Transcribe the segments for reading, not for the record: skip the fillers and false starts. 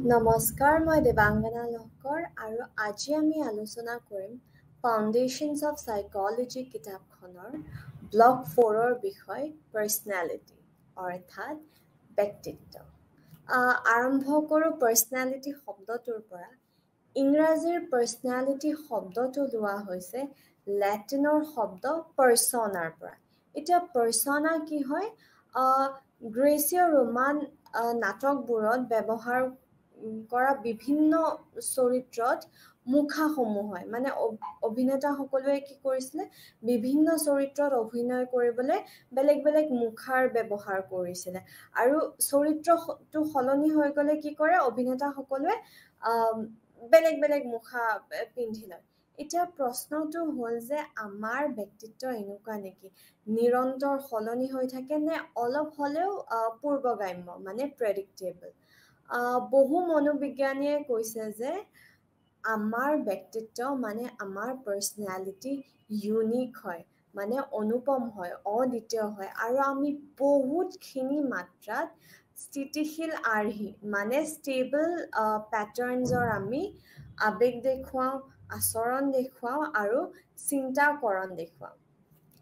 নমস্কাৰ, মই দেৱাংগনা লহকৰ আৰু আজি আমি আলোচনা কৰিম ফাউণ্ডেশ্যনছ অফ সাইকোলজি কিতাপখনৰ ব্লক 4ৰ বিষয় পাৰ্চনেলিটি অৰ্থাৎ ব্যক্তিত্ব। আৰম্ভ কৰোঁ পাৰ্চনেলিটি শব্দটোৰ পৰা। ইংৰাজীৰ পাৰ্চনেলিটি শব্দটো লোৱা হৈছে লেটিনৰ শব্দ পাৰ্চনাৰ পৰা। এতিয়া পাৰ্চনা কি হয়? গ্ৰীচীয় ৰোমান নাটকবোৰত ব্যৱহাৰ কৰা বিভিন্ন চৰিত্ৰত মুখাসমূহ হয়। মানে অভিনেতাসকলে কি কৰিছিলে, বিভিন্ন চৰিত্ৰত অভিনয় কৰিবলৈ বেলেগ বেলেগ মুখাৰ ব্যৱহাৰ কৰিছিলে আৰু চৰিত্ৰটো সলনি হৈ গ'লে কি কৰে, অভিনেতাসকলে বেলেগ বেলেগ মুখা পিন্ধি লয়। এতিয়া প্ৰশ্নটো হ'ল যে আমাৰ ব্যক্তিত্ব এনেকুৱা নেকি, নিৰন্তৰ সলনি হৈ থাকে নে অলপ হ'লেও পূৰ্বগাম্য মানে প্ৰেডিক্টেবল? বহু মনোবিজ্ঞানীয়ে কৈছে যে আমাৰ ব্যক্তিত্ব মানে আমাৰ পাৰ্চনেলিটি ইউনিক হয়, মানে অনুপম হয়, অদ্বিতীয় হয় আৰু আমি বহুতখিনি মাত্ৰাত স্থিতিশীল আৰ্হি মানে ষ্টেবল পেটাৰ্ণছৰ আমি আৱেগ দেখুৱাওঁ, আচৰণ দেখুৱাওঁ আৰু চিন্তাকৰণ দেখুৱাওঁ।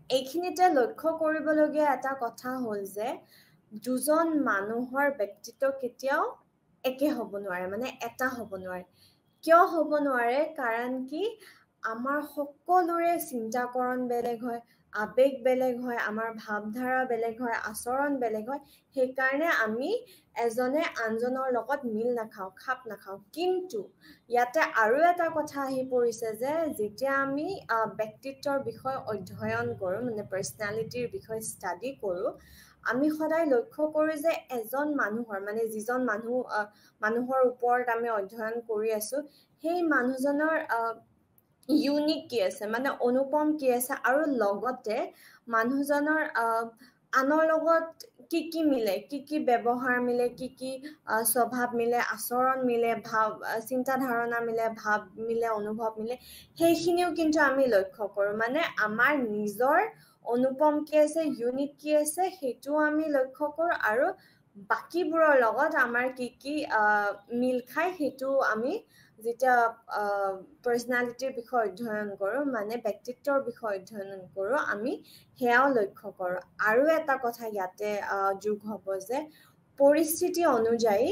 এইখিনিতে লক্ষ্য কৰিবলগীয়া এটা কথা হ'ল যে দুজন মানুহৰ ব্যক্তিত্ব কেতিয়াও একে হ'ব নোৱাৰে, মানে এটা হ'ব নোৱাৰে। কিয় হ'ব নোৱাৰে? কাৰণ কি আমাৰ সকলোৰে চিন্তাকৰণ বেলেগ হয়, আৱেগ বেলেগ হয়, আমাৰ ভাৱধাৰা বেলেগ হয়, আচৰণ বেলেগ হয়। সেইকাৰণে আমি এজনে আনজনৰ লগত মিল নাখাওঁ, খাপ নাখাওঁ। কিন্তু ইয়াতে আৰু এটা কথা আহি পৰিছে যে যেতিয়া আমি ব্যক্তিত্বৰ বিষয়ে অধ্যয়ন কৰোঁ, মানে পাৰ্চনেলিটিৰ বিষয়ে ষ্টাডি কৰোঁ, আমি সদায় লক্ষ্য কৰোঁ যে এজন মানুহৰ, মানে যিজন মানুহৰ ওপৰত আমি অধ্যয়ন কৰি আছোঁ, সেই মানুহজনৰ ইউনিক কি আছে, মানে অনুপম কি আছে, আৰু লগতে মানুহজনৰ আনৰ লগত কি কি মিলে, কি কি ব্যৱহাৰ মিলে, কি কি স্বভাৱ মিলে, আচৰণ মিলে, চিন্তা ধাৰণা মিলে, ভাৱ মিলে, অনুভৱ মিলে, সেইখিনিও কিন্তু আমি লক্ষ্য কৰোঁ। মানে আমাৰ নিজৰ অনুপম কি আছে, ইউনিক কি আছে, সেইটোও আমি লক্ষ্য কৰোঁ আৰু বাকীবোৰৰ লগত আমাৰ কি কি মিল খায় সেইটো আমি যেতিয়া পাৰ্চনেলিটিৰ বিষয়ে অধ্যয়ন কৰোঁ, মানে ব্যক্তিত্বৰ বিষয়ে অধ্যয়ন কৰোঁ, আমি সেয়াও লক্ষ্য কৰোঁ। আৰু এটা কথা ইয়াতে যোগ হ'ব যে পৰিস্থিতি অনুযায়ী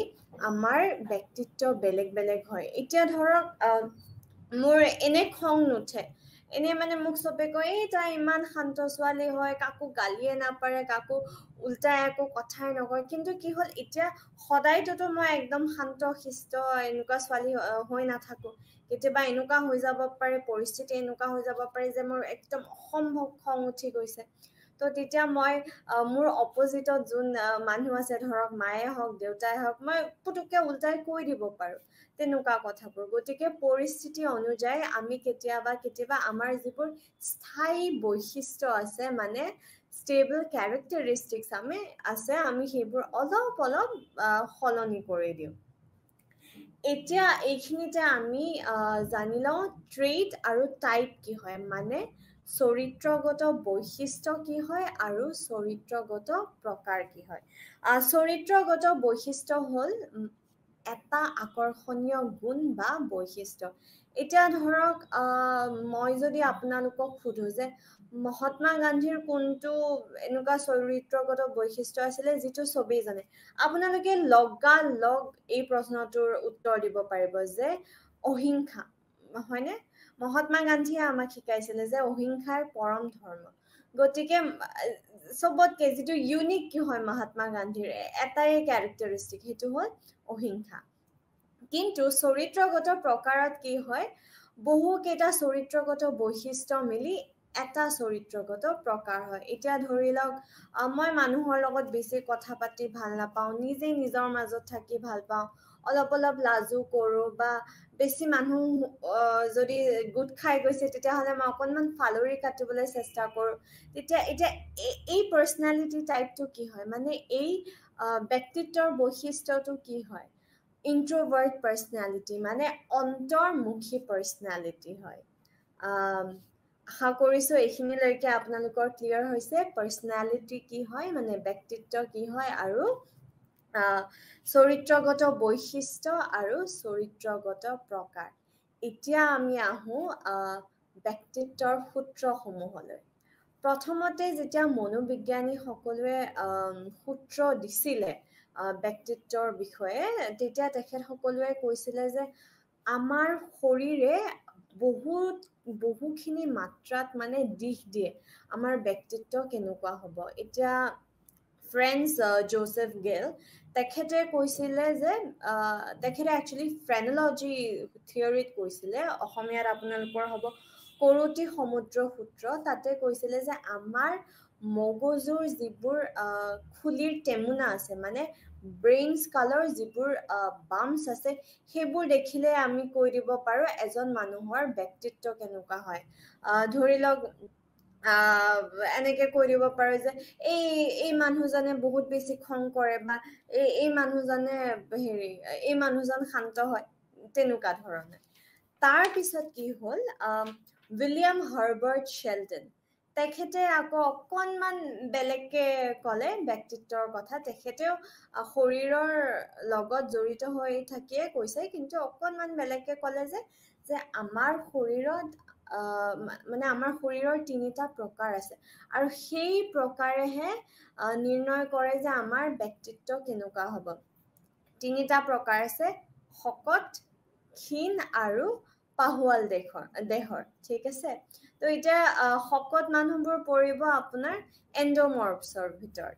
আমাৰ ব্যক্তিত্ব বেলেগ বেলেগ হয়। এতিয়া ধৰক মোৰ এনে খং নুঠে, এনে মানে মোক চবে কয় এই তাই ইমান শান্ত ছোৱালী হয়, কাকো গালিয়ে নাপাৰে, কাকো উল্টাই একো কথাই নকয়। কিন্তু কি হ'ল, এতিয়া সদায়তোতো মই একদম শান্ত শিষ্ট এনেকুৱা ছোৱালী হৈ নাথাকো। কেতিয়াবা এনেকুৱা হৈ যাব পাৰে, পৰিস্থিতি এনেকুৱা হৈ যাব পাৰে যে মোৰ একদম অসম্ভৱ খং উঠি গৈছে। তো তেতিয়া মই মোৰ অপজিটত যোন মানুহ আছে, ধৰক মায়ে হওক, দেউতাই হওক, মই পুতুককে উল্টাই কৈ দিব পাৰোঁ তেনেকুৱা কথাবোৰ। গতিকে পৰিস্থিতি অনুযায়ী আমি কেতিয়াবা আমাৰ যিবোৰ স্থায়ী বৈশিষ্ট্য আছে, মানে ষ্টেবল কেৰেক্টাৰিষ্টিক্স আমি সেইবোৰ অলপ সলনি কৰি দিওঁ। এতিয়া এইখিনিতে আমি জানি লওঁ ট্ৰেইট আৰু টাইপ কি হয়, মানে চৰিত্ৰগত বৈশিষ্ট্য কি হয় আৰু চৰিত্ৰগত প্ৰকাৰ কি হয়। চৰিত্ৰগত বৈশিষ্ট্য হ'ল এটা আকৰ্ষণীয় গুণ বা বৈশিষ্ট্য। এতিয়া ধৰক মই যদি আপোনালোকক সোধো যে মহাত্মা গান্ধীৰ কোনটো এনেকুৱা চৰিত্ৰগত বৈশিষ্ট্য আছিলে যিটো চবেই জানে, আপোনালোকে লগালগ এই প্ৰশ্নটোৰ উত্তৰ দিব পাৰিব যে অহিংসা, হয়নে? মহাত্মা গান্ধীয়ে আমাক শিকাইছিলে যে অহিংসাৰ পৰম ধৰ্ম। গতিকে চবতকে যিটো ইউনিক কি হয় মহাত্মা গান্ধীৰ এটাই কেৰেক্টাৰিষ্টিক, সেইটো হ'ল অহিংসা। কিন্তু চৰিত্ৰগত প্ৰকাৰত কি হয়, বহুকেইটা চৰিত্ৰগত বৈশিষ্ট্য মিলি এটা চৰিত্ৰগত প্ৰকাৰ হয়। এতিয়া ধৰি লওক মই মানুহৰ লগত বেছি কথা পাতি ভাল নাপাওঁ, নিজে নিজৰ মাজত থাকি ভাল পাওঁ, অলপ লাজো কৰোঁ, বা বেছি মানুহ যদি গোট খাই গৈছে তেতিয়াহ'লে মই অকণমান ফালৰি কাটিবলৈ চেষ্টা কৰোঁ। এতিয়া এই পাৰ্চনেলিটি টাইপটো কি হয়, মানে এই ব্যক্তিত্বৰ বৈশিষ্ট্যটো কি হয়? ইন্ট্ৰভাৰ্ট পাৰ্চনেলিটি, মানে অন্তৰ্মুখী পাৰ্চনেলিটি হয়। আশা কৰিছোঁ এইখিনিলৈকে আপোনালোকৰ ক্লিয়াৰ হৈছে পাৰ্চনেলিটি কি হয়, মানে ব্যক্তিত্ব কি হয় আৰু চৰিত্ৰগত বৈশিষ্ট্য আৰু চৰিত্ৰগত প্ৰকাৰ এতিয়া আমি আহো ব্যক্তিত্বৰ সূত্ৰসমূহলৈ প্ৰথমতে যেতিয়া মনোবিজ্ঞানী সকলোৱে সূত্ৰ দিছিলে ব্যক্তিত্বৰ বিষয়ে তেতিয়া তেখেত সকলোৱে কৈছিলে যে আমাৰ শৰীৰে বহুখিনি মাত্ৰাত মানে দিশ দিয়ে আমাৰ ব্যক্তিত্ব কেনেকুৱা হ'ব এতিয়া ফ্ৰেন্স জোসেফ গেল তেখেতে কৈছিলে যে তেখেতে একচুৱেলি ফ্ৰেনলজি থিয়ৰিত কৈছিলে অসমীয়াত আপোনালোকৰ হ'ব কৰোতি সমুদ্ৰ সূত্ৰ তাতে কৈছিলে যে আমাৰ মগজুৰ যিবোৰ খুলিৰ টেমুনা আছে মানে ব্ৰেইন স্কালৰ যিবোৰ বাম্পছ আছে সেইবোৰ দেখিলে আমি কৈ দিব পাৰো এজন মানুহৰ ব্যক্তিত্ব কেনেকুৱা হয় ধৰি লওক এনেকে কৈ দিব পাৰো যে এই মানুহজনে বহুত বেছি খং কৰে বা এই মানুহজনে এই মানুহজন শান্ত হয় তেনেকুৱা ধৰণে তাৰ পিছত কি হ'ল উইলিয়াম হাৰ্বাৰ্ট শেলটন তেখেতে আকৌ অকণমান বেলেগকে ক'লে ব্যক্তিত্বৰ কথা তেখেতেও শৰীৰৰ লগত জড়িত হৈ থাকিয়ে কৈছে কিন্তু অকণমান বেলেগকে ক'লে যে আমাৰ শৰীৰত মানে আমাৰ শৰীৰৰ তিনিটা প্ৰকাৰ আছে আৰু সেই প্ৰকাৰেহে নিৰ্ণয় কৰে যে আমাৰ ব্যক্তিত্ব কেনেকুৱা হ'ব তিনিটা প্ৰকাৰ আছে শকত ক্ষীণ আৰু পাহুৱাল দেহৰ ঠিক আছে তো এতিয়া শকত মানুহবোৰ পৰিব আপোনাৰ এণ্ডোমৰ্ফছৰ ভিতৰত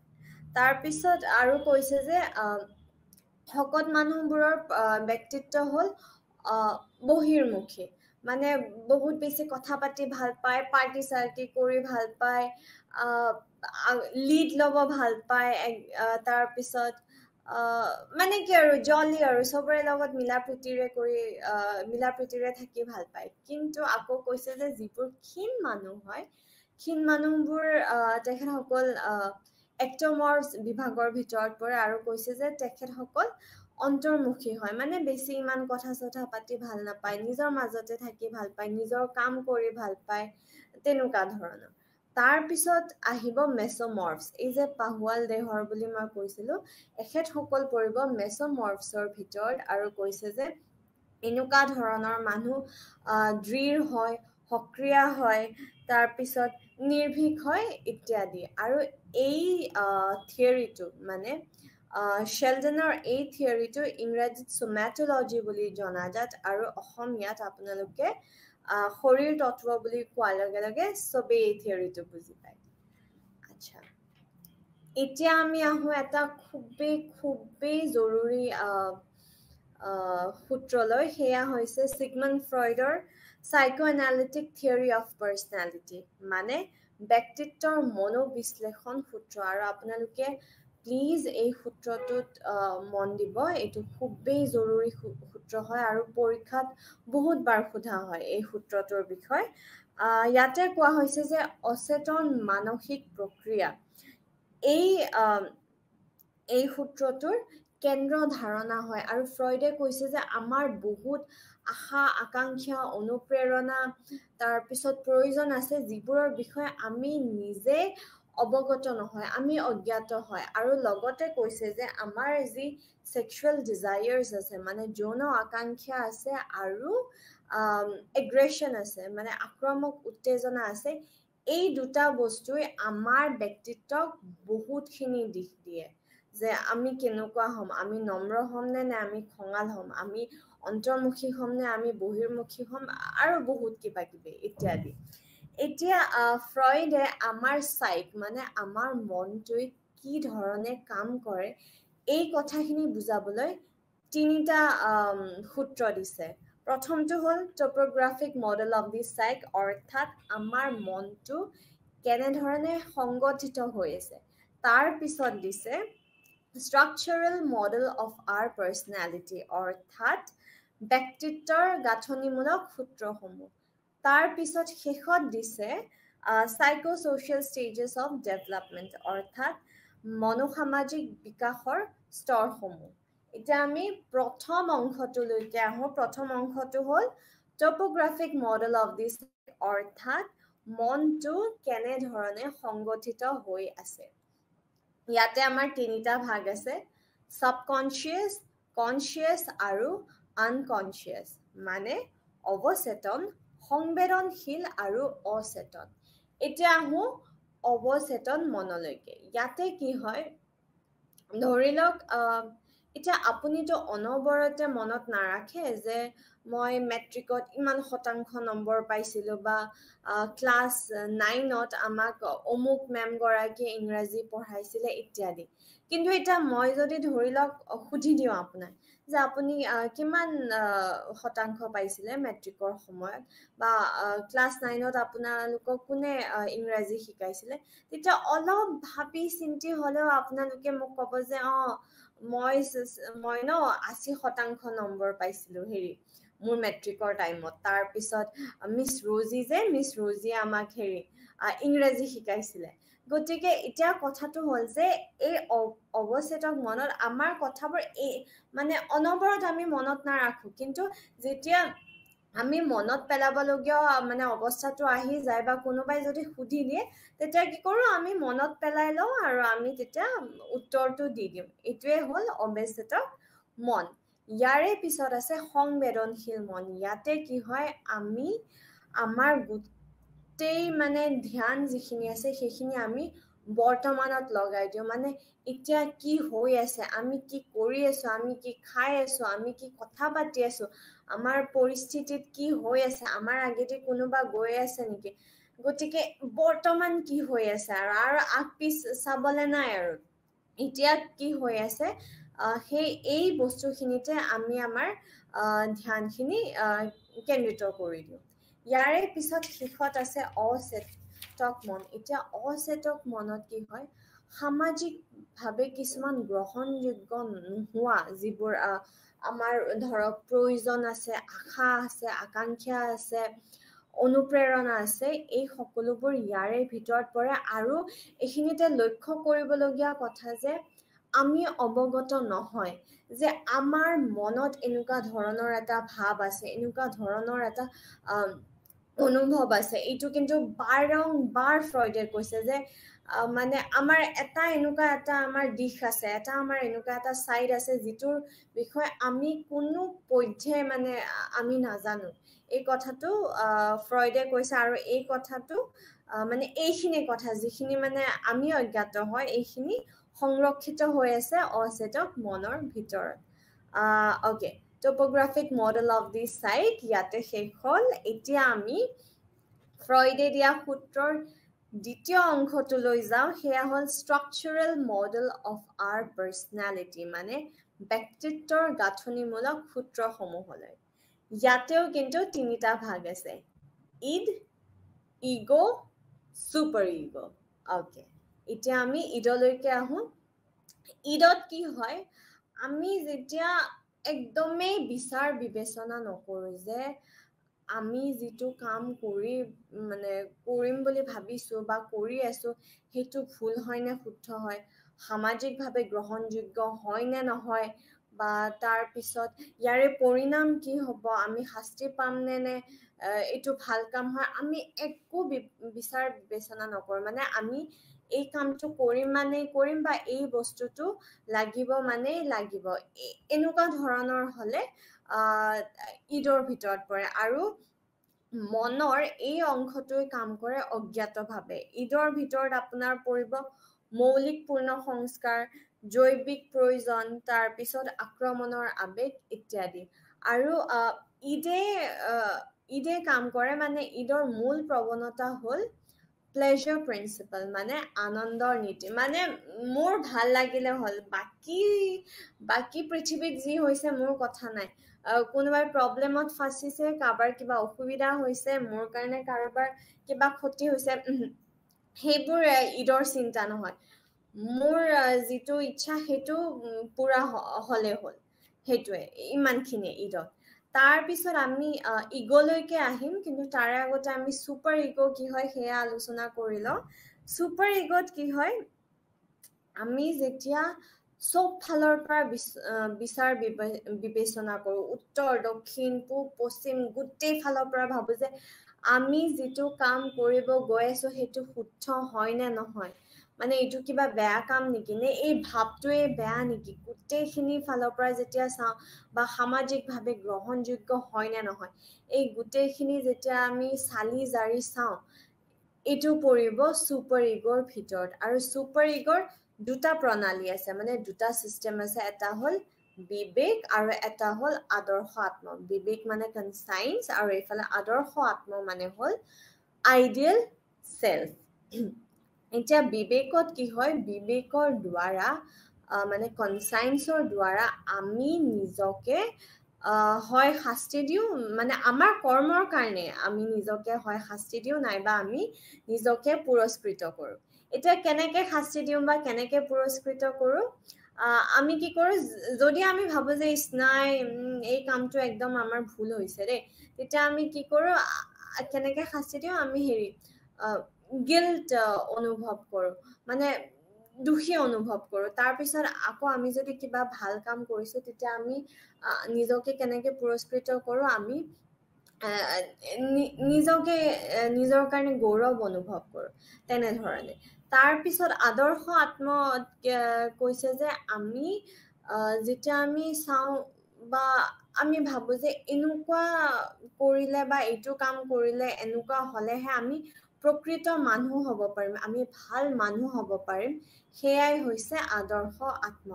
তাৰপিছত আৰু কৈছে যে শকত মানুহবোৰৰ ব্যক্তিত্ব হ'ল বহিৰ্মুখী মানে বহুত বেছি কথা পাতি ভাল পায় পাৰ্টি চাৰ্টি কৰি ভাল পায় লিড ল'ব ভাল পায় তাৰপিছত মানে কি আৰু জলি আৰু চবৰে লগত মিলা প্ৰীতিৰে থাকি ভাল পায় কিন্তু আকৌ কৈছে যে যিবোৰ ক্ষীণ মানুহ হয় ক্ষীণ মানুহবোৰ তেখেতসকল এক্টমৰ্ফছ বিভাগৰ ভিতৰত পৰে আৰু কৈছে যে তেখেতসকল অন্তৰ্মুখী হয় মানে বেছি ইমান কথা চথা পাতি ভাল নাপায় নিজৰ মাজতে থাকি ভাল পায় নিজৰ কাম কৰি ভাল পায় তেনেকুৱা ধৰণৰ তাৰ পিছত আহিব মেছ'মৰ্ফছ এই যে পাহুৱাল দেহৰ বুলি মই কৈছিলো এখেতসকল পৰিব মেছ'মৰ্ফছৰ ভিতৰত আৰু কৈছে যে এনেকুৱা ধৰণৰ মানুহ দৃঢ় হয় সক্ৰিয় হয় তাৰপিছত নিৰ্ভীক হয় ইত্যাদি আৰু এই থিয়ৰিটো মানে শেলটনৰ এই থিয়ৰিটো ইংৰাজীত সোমেটলজি বুলি জনাজাত আৰু অসমীয়াত আপোনালোকে শৰীৰ তত্ত্ব বুলি কোৱাৰ লগে লগে চবেই এই থিয়ৰিটো বুজি পায় আচ্ছা এতিয়া আমি আহো এটা খুবেই জৰুৰী সূত্ৰলৈ সেয়া হৈছে সিগমণ্ড ফ্ৰয়ডৰ সাইকোএনালিটিক থিয়ৰি অফ পাৰ্চনেলিটি মানে ব্যক্তিত্বৰ মনোবিশ্লেষণ সূত্ৰ আৰু আপোনালোকে প্লিজ এই সূত্ৰটোত মন দিব এইটো খুবেই জৰুৰী সূত্ৰ হয় আৰু পৰীক্ষাত বহুত বাৰ সোধা হয় এই সূত্ৰটোৰ বিষয়ে ইয়াতে কোৱা হৈছে যে অচেতন মানসিক প্ৰক্ৰিয়া এই সূত্ৰটোৰ কেন্দ্ৰ ধাৰণা হয় আৰু ফ্ৰয়ডে কৈছে যে আমাৰ বহুত আশা আকাংক্ষা অনুপ্ৰেৰণা তাৰপিছত প্ৰয়োজন আছে যিবোৰৰ বিষয়ে আমি নিজে অৱগত নহয় আমি অজ্ঞাত হয় আৰু লগতে কৈছে যে আমাৰ যি সেক্সুৱেল ডিজায়াৰ্ছ আছে মানে যৌন আকাংক্ষা আছে আৰু এগ্ৰেশ্যন আছে মানে আক্ৰমক উত্তেজনা আছে এই দুটা বস্তুৱে আমাৰ ব্যক্তিত্বক বহুতখিনি দিশ দিয়ে যে আমি কেনেকুৱা হ'ম আমি নম্ৰ হ'ম নে আমি খঙাল হ'ম আমি অন্তৰ্মুখী হ'ম নে আমি বহিৰ্মুখী হ'ম আৰু বহুত কিবা কিবি ইত্যাদি এতিয়া ফ্ৰয়ডে আমাৰ সাইক মানে আমাৰ মনটোৱে কি ধৰণে কাম কৰে এই কথাখিনি বুজাবলৈ তিনিটা সূত্ৰ দিছে প্ৰথমটো হ'ল টপোগ্ৰাফিক মডেল অফ দি সাইক অৰ্থাৎ আমাৰ মনটো কেনেধৰণে সংগঠিত হৈ আছে তাৰ পিছত দিছে structural model of our personality অৰ্থাৎ ব্যক্তিত্বৰ গাঁথনিমূলক সূত্ৰসমূহ তাৰ পিছত শেষত দিছে psychosocial stages of development অৰ্থাৎ মনোসামাজিক বিকাশৰ স্তৰসমূহ এতিয়া আমি প্ৰথম অংশটোলৈকে আহোঁ প্ৰথম অংশটো হ'ল টপোগ্ৰাফিক মডেল অফ দিছ অৰ্থাৎ মনটো কেনেধৰণে সংগঠিত হৈ আছে ইয়াতে আমাৰ তিনিটা ভাগ আছে সাবকনসিয়াস, কনসিয়াস আৰু আনকনসিয়াস মানে অৱচেতন, সংবেদনশীল আৰু অচেতন। এতিয়া আহো অৱচেতন মনলৈকে। ইয়াতে কি হয়, ধৰি লওক এতিয়া আপুনিতো অনবৰতে মনত নাৰাখে যে মই মেট্ৰিকত ইমান শতাংশ নম্বৰ পাইছিলোঁ বা ক্লাছ 9ত আমাক অমুক মেমগৰাকীয়ে ইংৰাজী পঢ়াইছিলে ইত্যাদি। কিন্তু এতিয়া মই যদি ধৰি লওক সুধি দিওঁ আপোনাক যে আপুনি কিমান শতাংশ পাইছিলে মেট্ৰিকৰ সময়ত বা ক্লাছ 9ত আপোনালোকক কোনে ইংৰাজী শিকাইছিলে, তেতিয়া অলপ ভাবি চিন্তি হ'লেও আপোনালোকে মোক ক'ব যে মই ন 80% নম্বৰ পাইছিলোঁ হেৰি মোৰ মেট্ৰিকৰ টাইমত। তাৰপিছত মিছ ৰজিয়ে আমাক হেৰি ইংৰাজী শিকাইছিলে। গতিকে এতিয়া কথাটো হ'ল যে এই অৱচেতন মনত আমাৰ কথাবোৰ মানে অনবৰত আমি মনত নাৰাখোঁ, কিন্তু যেতিয়া আমি মনত পেলাবলগীয়া মানে অৱস্থাটো আহি যায় বা কোনোবাই যদি সুধি দিয়ে তেতিয়া কি কৰোঁ, আমি মনত পেলাই লওঁ আৰু আমি তেতিয়া উত্তৰটো দি দিওঁ। এইটোৱে হ'ল অৱচেতন মন। ইয়াৰে পিছত আছে সংবেদনশীল মন। ইয়াতে কি হয়, আমি আমাৰ গোটেই মানে ধ্যান যিখিনি আছে সেইখিনি আমি বৰ্তমানত লগাই দিওঁ। মানে এতিয়া কি হৈ আছে, আমি কি কৰি আছোঁ, আমি কি খাই আছোঁ, আমি কি কথা পাতি আছোঁ, আমাৰ পৰিস্থিতিত কি হৈ আছে, আমাৰ আগেদি কোনোবা গৈ আছে নেকি, গতিকে বৰ্তমান কি হৈ আছে আৰু আগ পিছ চাবলৈ নাই আৰু এতিয়া কি হৈ আছে, সেই এই বস্তুখিনিতে আমি আমাৰ ধ্যানখিনি কেন্দ্ৰিত কৰি দিওঁ। ইয়াৰে পিছত শেষত আছে অচেতক মন। এতিয়া অচেতক মনত কি হয়, সামাজিকভাৱে কিছুমান গ্ৰহণযোগ্য নোহোৱা যিবোৰ আমাৰ ধৰক প্ৰয়োজন আছে, আশা আছে, আকাংক্ষা আছে, অনুপ্ৰেৰণা আছে, এই সকলোবোৰ ইয়াৰে ভিতৰত পৰে। আৰু এইখিনিতে লক্ষ্য কৰিবলগীয়া কথা যে আমি অৱগত নহয় যে আমাৰ মনত এনেকুৱা ধৰণৰ এটা ভাৱ আছে, এনেকুৱা ধৰণৰ এটা অনুভৱ আছে। এইটো কিন্তু বাৰংবাৰ ফ্ৰইডে কৈছে যে মানে আমাৰ এনেকুৱা এটা আমাৰ দিশ আছে, আমাৰ এনেকুৱা এটা ছাইড আছে যিটোৰ বিষয়ে আমি কোনো পধ্যে মানে আমি নাজানো। এই কথাটো ফ্ৰইডে কৈছে আৰু এই কথাটো মানে এইখিনি কথা যিখিনি মানে আমি অজ্ঞাত হয়, এইখিনি সংৰক্ষিত হৈ আছে অচেতক মনৰ ভিতৰত। অ'কে, টপোগ্ৰাফিক মডেল অফ দি চাইট ইয়াতে শেষ হ'ল। এতিয়া আমি ফ্ৰইডে দিয়া সূত্ৰৰ দ্বিতীয় অংশটোলৈ যাওঁ। সেয়া হ'ল structural model of our personality, মানে ব্যক্তিত্বৰ গাঁথনিমূলক সূত্ৰসমূহলৈ। ইয়াতেও কিন্তু তিনিটা ভাগ আছে, ইড, ইগ', ছুপাৰ ইগ'। অ'কে, এতিয়া আমি ইডলৈকে আহোঁ। ইডত কি হয়, আমি যেতিয়া একদমেই বিচাৰ বিবেচনা নকৰোঁ যে আমি যিটো কাম কৰিম বুলি ভাবিছোঁ বা কৰি আছোঁ সেইটো ভুল হয় নে শুদ্ধ হয়, সামাজিকভাৱে গ্ৰহণযোগ্য হয় নে নহয়, বা তাৰপিছত ইয়াৰে পৰিণাম কি হ'ব, আমি শাস্তি পাম নে এইটো ভাল কাম হয়, আমি একো বিচাৰ বিবেচনা নকৰোঁ। মানে আমি এই কামটো কৰিম মানেই কৰিম বা এই বস্তুটো লাগিব মানেই লাগিব, এনেকুৱা ধৰণৰ হ'লে ইডৰ ভিতৰত পৰে। আৰু মনৰ এই অংশটোৱে কাম কৰে অজ্ঞাতভাৱে। ইডৰ ভিতৰত আপোনাৰ পৰিব মৌলিক পূৰ্ণ সংস্কাৰ, জৈৱিক প্ৰয়োজন, তাৰপিছত আক্ৰমণৰ আবেগ ইত্যাদি। আৰু ইডে কাম কৰে, মানে ইডৰ মূল প্ৰৱণতা হ'ল প্লেজাৰ প্ৰিন্সিপাল, মানে আনন্দৰ নীতি। মানে মোৰ ভাল লাগিলে হ'ল, বাকী পৃথিৱীত যি হৈছে মোৰ কথা নাই। কোনোবাই প্ৰব্লেমত ফাঁচিছে, কাৰোবাৰ কিবা অসুবিধা হৈছে, মোৰ কাৰণে কাৰোবাৰ কিবা ক্ষতি হৈছে, সেইবোৰ ইডৰ চিন্তা নহয়। মোৰ যিটো ইচ্ছা সেইটো পুৰা হ'লে হ'ল, সেইটোৱে ইমানখিনিয়ে ইডত। তাৰপিছত আমি ইগলৈকে আহিম, কিন্তু তাৰে আগতে আমি ছুপাৰ ইগ' কি হয় সেয়া আলোচনা কৰি লওঁ। ছুপাৰ ইগত কি হয়, আমি যেতিয়া চব ফালৰ পৰা বিচাৰ বিবেচনা কৰোঁ, উত্তৰ দক্ষিণ পূব পশ্চিম গোটেই ফালৰ পৰা ভাবোঁ যে আমি যিটো কাম কৰিব গৈ আছোঁ সেইটো শুদ্ধ হয় নে নহয়, মানে এইটো কিবা বেয়া কাম নেকি নে এই ভাৱটোৱে বেয়া নেকি গোটেইখিনি ফালৰ পৰা যেতিয়া চাওঁ বা সামাজিকভাৱে গ্ৰহণযোগ্য হয় নে নহয় এই গোটেইখিনি যেতিয়া আমি চালি জাৰি চাওঁ এইটো পৰিব সুপাৰ ইগোৰ ভিতৰত আৰু সুপাৰ ইগোৰ দুটা প্ৰণালী আছে মানে দুটা সিস্টেম আছে এটা হল বিবেক আৰু এটা হল আদৰ্শ আত্ম বিবেক মানে কনসাইন্স আৰু এইফালে আদৰ্শ আত্ম মানে হল আইডিয়েল সেলফ এতিয়া বিবেকত কি হয় বিবেকৰ দ্বাৰা মানে কনসাইন্সৰ দ্বাৰা আমি নিজকে হয় শাস্তি দিও মানে আমাৰ কৰ্মৰ কাৰণে আমি নিজকে হয় শাস্তি দিও নাইবা আমি নিজকে পুৰস্কৃত কৰো এতিয়া কেনেকে শাস্তি দিও বা কেনেকে পুৰস্কৃত কৰো আমি কি কৰো যদি আমি ভাবো যে ইসনাই এই কামটো একদম আমাৰ ভুল হৈছে দেই তেতিয়া আমি কি কৰো কেনেকে শাস্তি দিও আমি হেৰি গিল্ট অনুভৱ কৰো মানে দুখী অনুভৱ কৰো তাৰ পিছত আকৌ আমি যদি কিবা ভাল কাম কৰিছো তেতিয়া আমি নিজকে কেনেকে পুৰস্কৃত কৰো আমি নিজকে নিজৰ কাৰণে গৌৰৱ অনুভৱ কৰো তেনেধৰণে তাৰ পিছত আদৰ্শ আত্ম কৈছে যে আমি যেতিয়া আমি চাওঁ বা আমি ভাবো যে এনেকুৱা কৰিলে বা এইটো কাম কৰিলে এনেকুৱা হলেহে আমি প্ৰকৃত মানুহ হ'ব পাৰিম আমি ভাল মানুহ হ'ব পাৰিম সেয়াই হৈছে আদৰ্শ আত্ম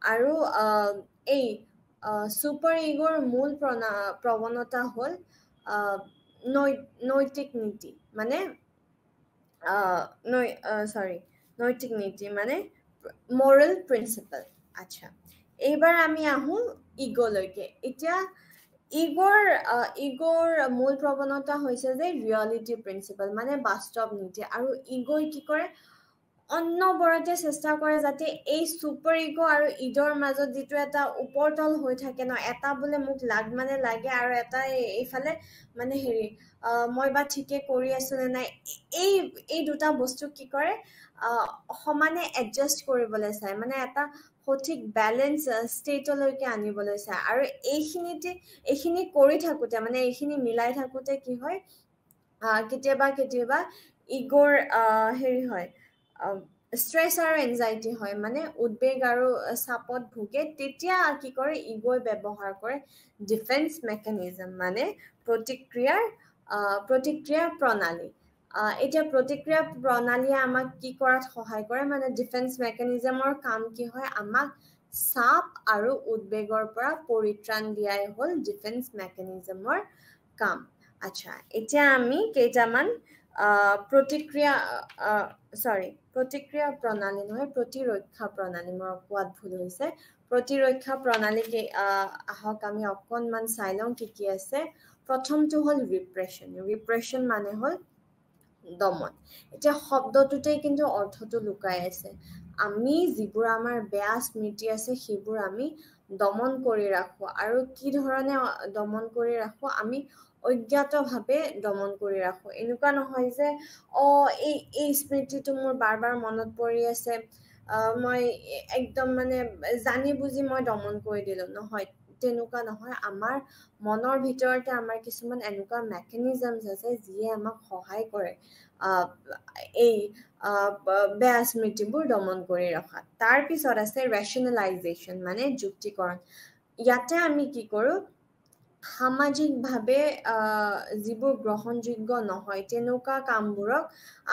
আৰু এই সুপাৰ ইগোৰ মূল প্ৰৱণতা হল নৈতিক নীতি মানে নৈতিক নীতি মানে moral principle আচ্ছা এইবাৰ আমি আহো ইগোলৈকে এতিয়া ইগোৰ মূল প্ৰৱণতা হৈছে যে ৰিয়েলিটি প্ৰিন্সিপল মানে বাস্তৱ নীতি আৰু ইগোই কি কৰে অন্নবৰতে চেষ্টা কৰে যাতে এই সুপাৰ ইগো আৰু ইডৰ মাজত যিটো এটা ওপৰতল হৈ থাকে ন এটা বোলে মোক মানে লাগে আৰু এটা এইফালে মানে হেৰি মই বা ঠিকে কৰি আছো নে নাই এই দুটা বস্তু কি কৰে সমানে এডজাষ্ট কৰিবলৈ চায় মানে এটা সঠিক বেলেন্স ষ্টেটলৈকে আনিবলৈ চায় আৰু এইখিনি কৰি থাকোতে মানে এইখিনি মিলাই থাকোতে কি হয় কেতিয়াবা ইগোৰ হেৰি হয় ষ্ট্ৰেছ আৰু এনজাইটি হয় মানে উদ্বেগ আৰু চাপত ভোগে তেতিয়া কি কৰে ইগোই ব্যৱহাৰ কৰে ডিফেন্স মেকানিজম মানে প্ৰতিক্ৰিয়া প্ৰণালী এতিয়া প্ৰতিক্ৰিয়া প্ৰণালীয়ে আমাক কি কৰাত সহায় কৰে মানে ডিফেন্স মেকানিজমৰ কাম কি হয় আমাক চাপ আৰু উদ্বেগৰ পৰা পৰিত্ৰাণ দিয়াই হ'ল ডিফেন্স মেকানিজমৰ কাম আচ্ছা এতিয়া আমি কেইটামান প্ৰতিক্ৰিয়া প্ৰণালী নহয় প্ৰতিৰক্ষা প্ৰণালী মোৰ কোৱাত ভুল হৈছে প্ৰতিৰক্ষা প্ৰণালী আহক আমি অকণমান চাই লওঁ কি আছে প্ৰথমটো হ'ল ৰিপ্ৰেশ্যন মানে হ'ল দমন এতিয়া শব্দটোতেই কিন্তু অৰ্থটো লুকাই আছে আমি যিবোৰ আমাৰ বেয়া স্মৃতি আছে সেইবোৰ আমি দমন কৰি ৰাখো আৰু কি ধৰণে দমন কৰি ৰাখো আমি অজ্ঞাতভাৱে দমন কৰি ৰাখো এনেকুৱা নহয় যে এই স্মৃতিটো মোৰ বাৰ বাৰ মনত পৰি আছে মই একদম মানে জানি বুজি মই দমন কৰি দিলো নহয় তেনেকুৱা নহয় আমাৰ মনৰ ভিতৰতে আমাৰ কিছুমান এনেকুৱা মেকানিজমছ আছে যিয়ে আমাক সহায় কৰে এই বেয়া স্মৃতিবোৰ দমন কৰি ৰখা তাৰ পিছত আছে ৰেচনেলাইজেশ্যন মানে যুক্তিকৰণ ইয়াতে আমি কি কৰো সামাজিকভাৱে যিবোৰ গ্ৰহণযোগ্য নহয় তেনেকুৱা কামবোৰক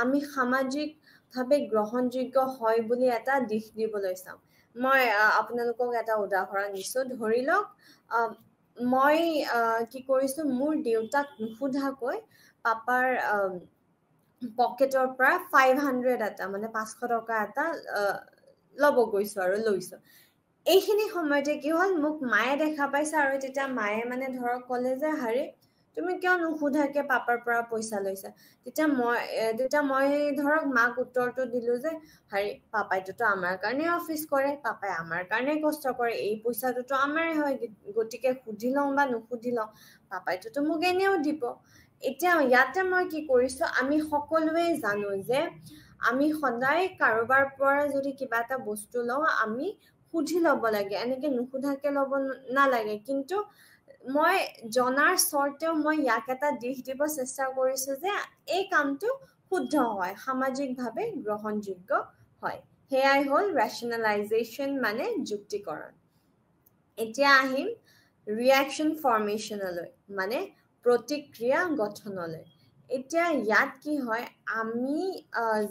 আমি সামাজিকভাৱে গ্ৰহণযোগ্য হয় বুলি এটা দিশ দিবলৈ চাওঁ মই আপোনালোকক এটা উদাহৰণ দিছো ধৰি লওক মই কি কৰিছো মোৰ দেউতাক নুসুধাকৈ পাপাৰ পকেটৰ পৰা 500 এটা মানে 500 টকা এটা ল'ব গৈছো আৰু লৈছো এইখিনি সময়তে কি হ'ল মোক মায়ে দেখা পাইছে আৰু তেতিয়া মায়ে মানে ধৰক ক'লে যে হাৰে তুমি কিয় নুসুধাকে পাপাৰ পৰা পইচা লৈছা তেতিয়া মই ধৰক মাক উত্তৰটো দিলো যে হাৰে পাপাইটোতো আমাৰ কাৰণে অফিচ কৰে পাপাই আমাৰ কাৰণে কষ্ট কৰে এই পইচাটোতো আমাৰে হয় গতিকে সুধি লওঁ বা নুসুধি লওঁ পাপাইটোতো মোক এনেও দিব এতিয়া ইয়াতে মই কি কৰিছো আমি সকলোৱে জানো যে আমি সদায় কাৰোবাৰ পৰা যদি কিবা এটা বস্তু লওঁ আমি সুধি ল'ব লাগে এনেকে নুসুধাকে ল'ব নালাগে কিন্তু মই জনাৰ স্বৰ্তেও মই ইয়াক এটা দিশ দিব চেষ্টা কৰিছো যে এই কামটো শুদ্ধ হয় সামাজিকভাৱে গ্ৰহণযোগ্য হয় হেয়াই হল rationalization মানে যুক্তিকৰণ এতিয়া আহিম ৰিয়াকশন ফৰ্মেশনলৈ মানে প্ৰতিক্ৰিয়া গঠনলৈ এতিয়া ইয়াত কি হয় আমি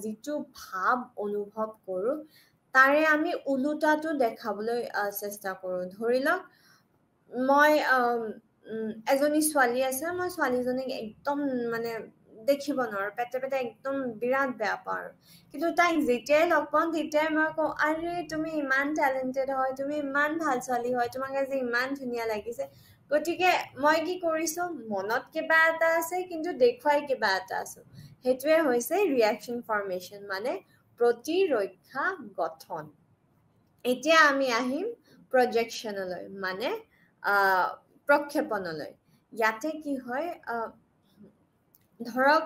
যিটো ভাব অনুভৱ কৰো তাৰে আমি উলুটাটো দেখাবলৈ চেষ্টা কৰো ধৰি লওক মই এজনী ছোৱালী আছে মই ছোৱালীজনীক একদম মানে দেখিব নোৱাৰো পেটে পেটে একদম বিৰাট বেয়া পাওঁ কিন্তু তাইক যেতিয়াই লগ পাওঁ তেতিয়াই মই কওঁ আৰে তুমি ইমান টেলেণ্টেড হয় তুমি ইমান ভাল ছোৱালী হয় তোমাক আজি ইমান ধুনীয়া লাগিছে গতিকে মই কি কৰিছো মনত কিবা এটা আছে কিন্তু দেখুৱাই কিবা এটা আছে সেইটোৱে হৈছে ৰিয়াকশন ফৰ্মেশন মানে প্ৰতিৰক্ষা গঠন এতিয়া আমি আহিম প্ৰজেকশ্যনলৈ মানে প্ৰক্ষেপণলৈ ইয়াতে কি হয় ধৰক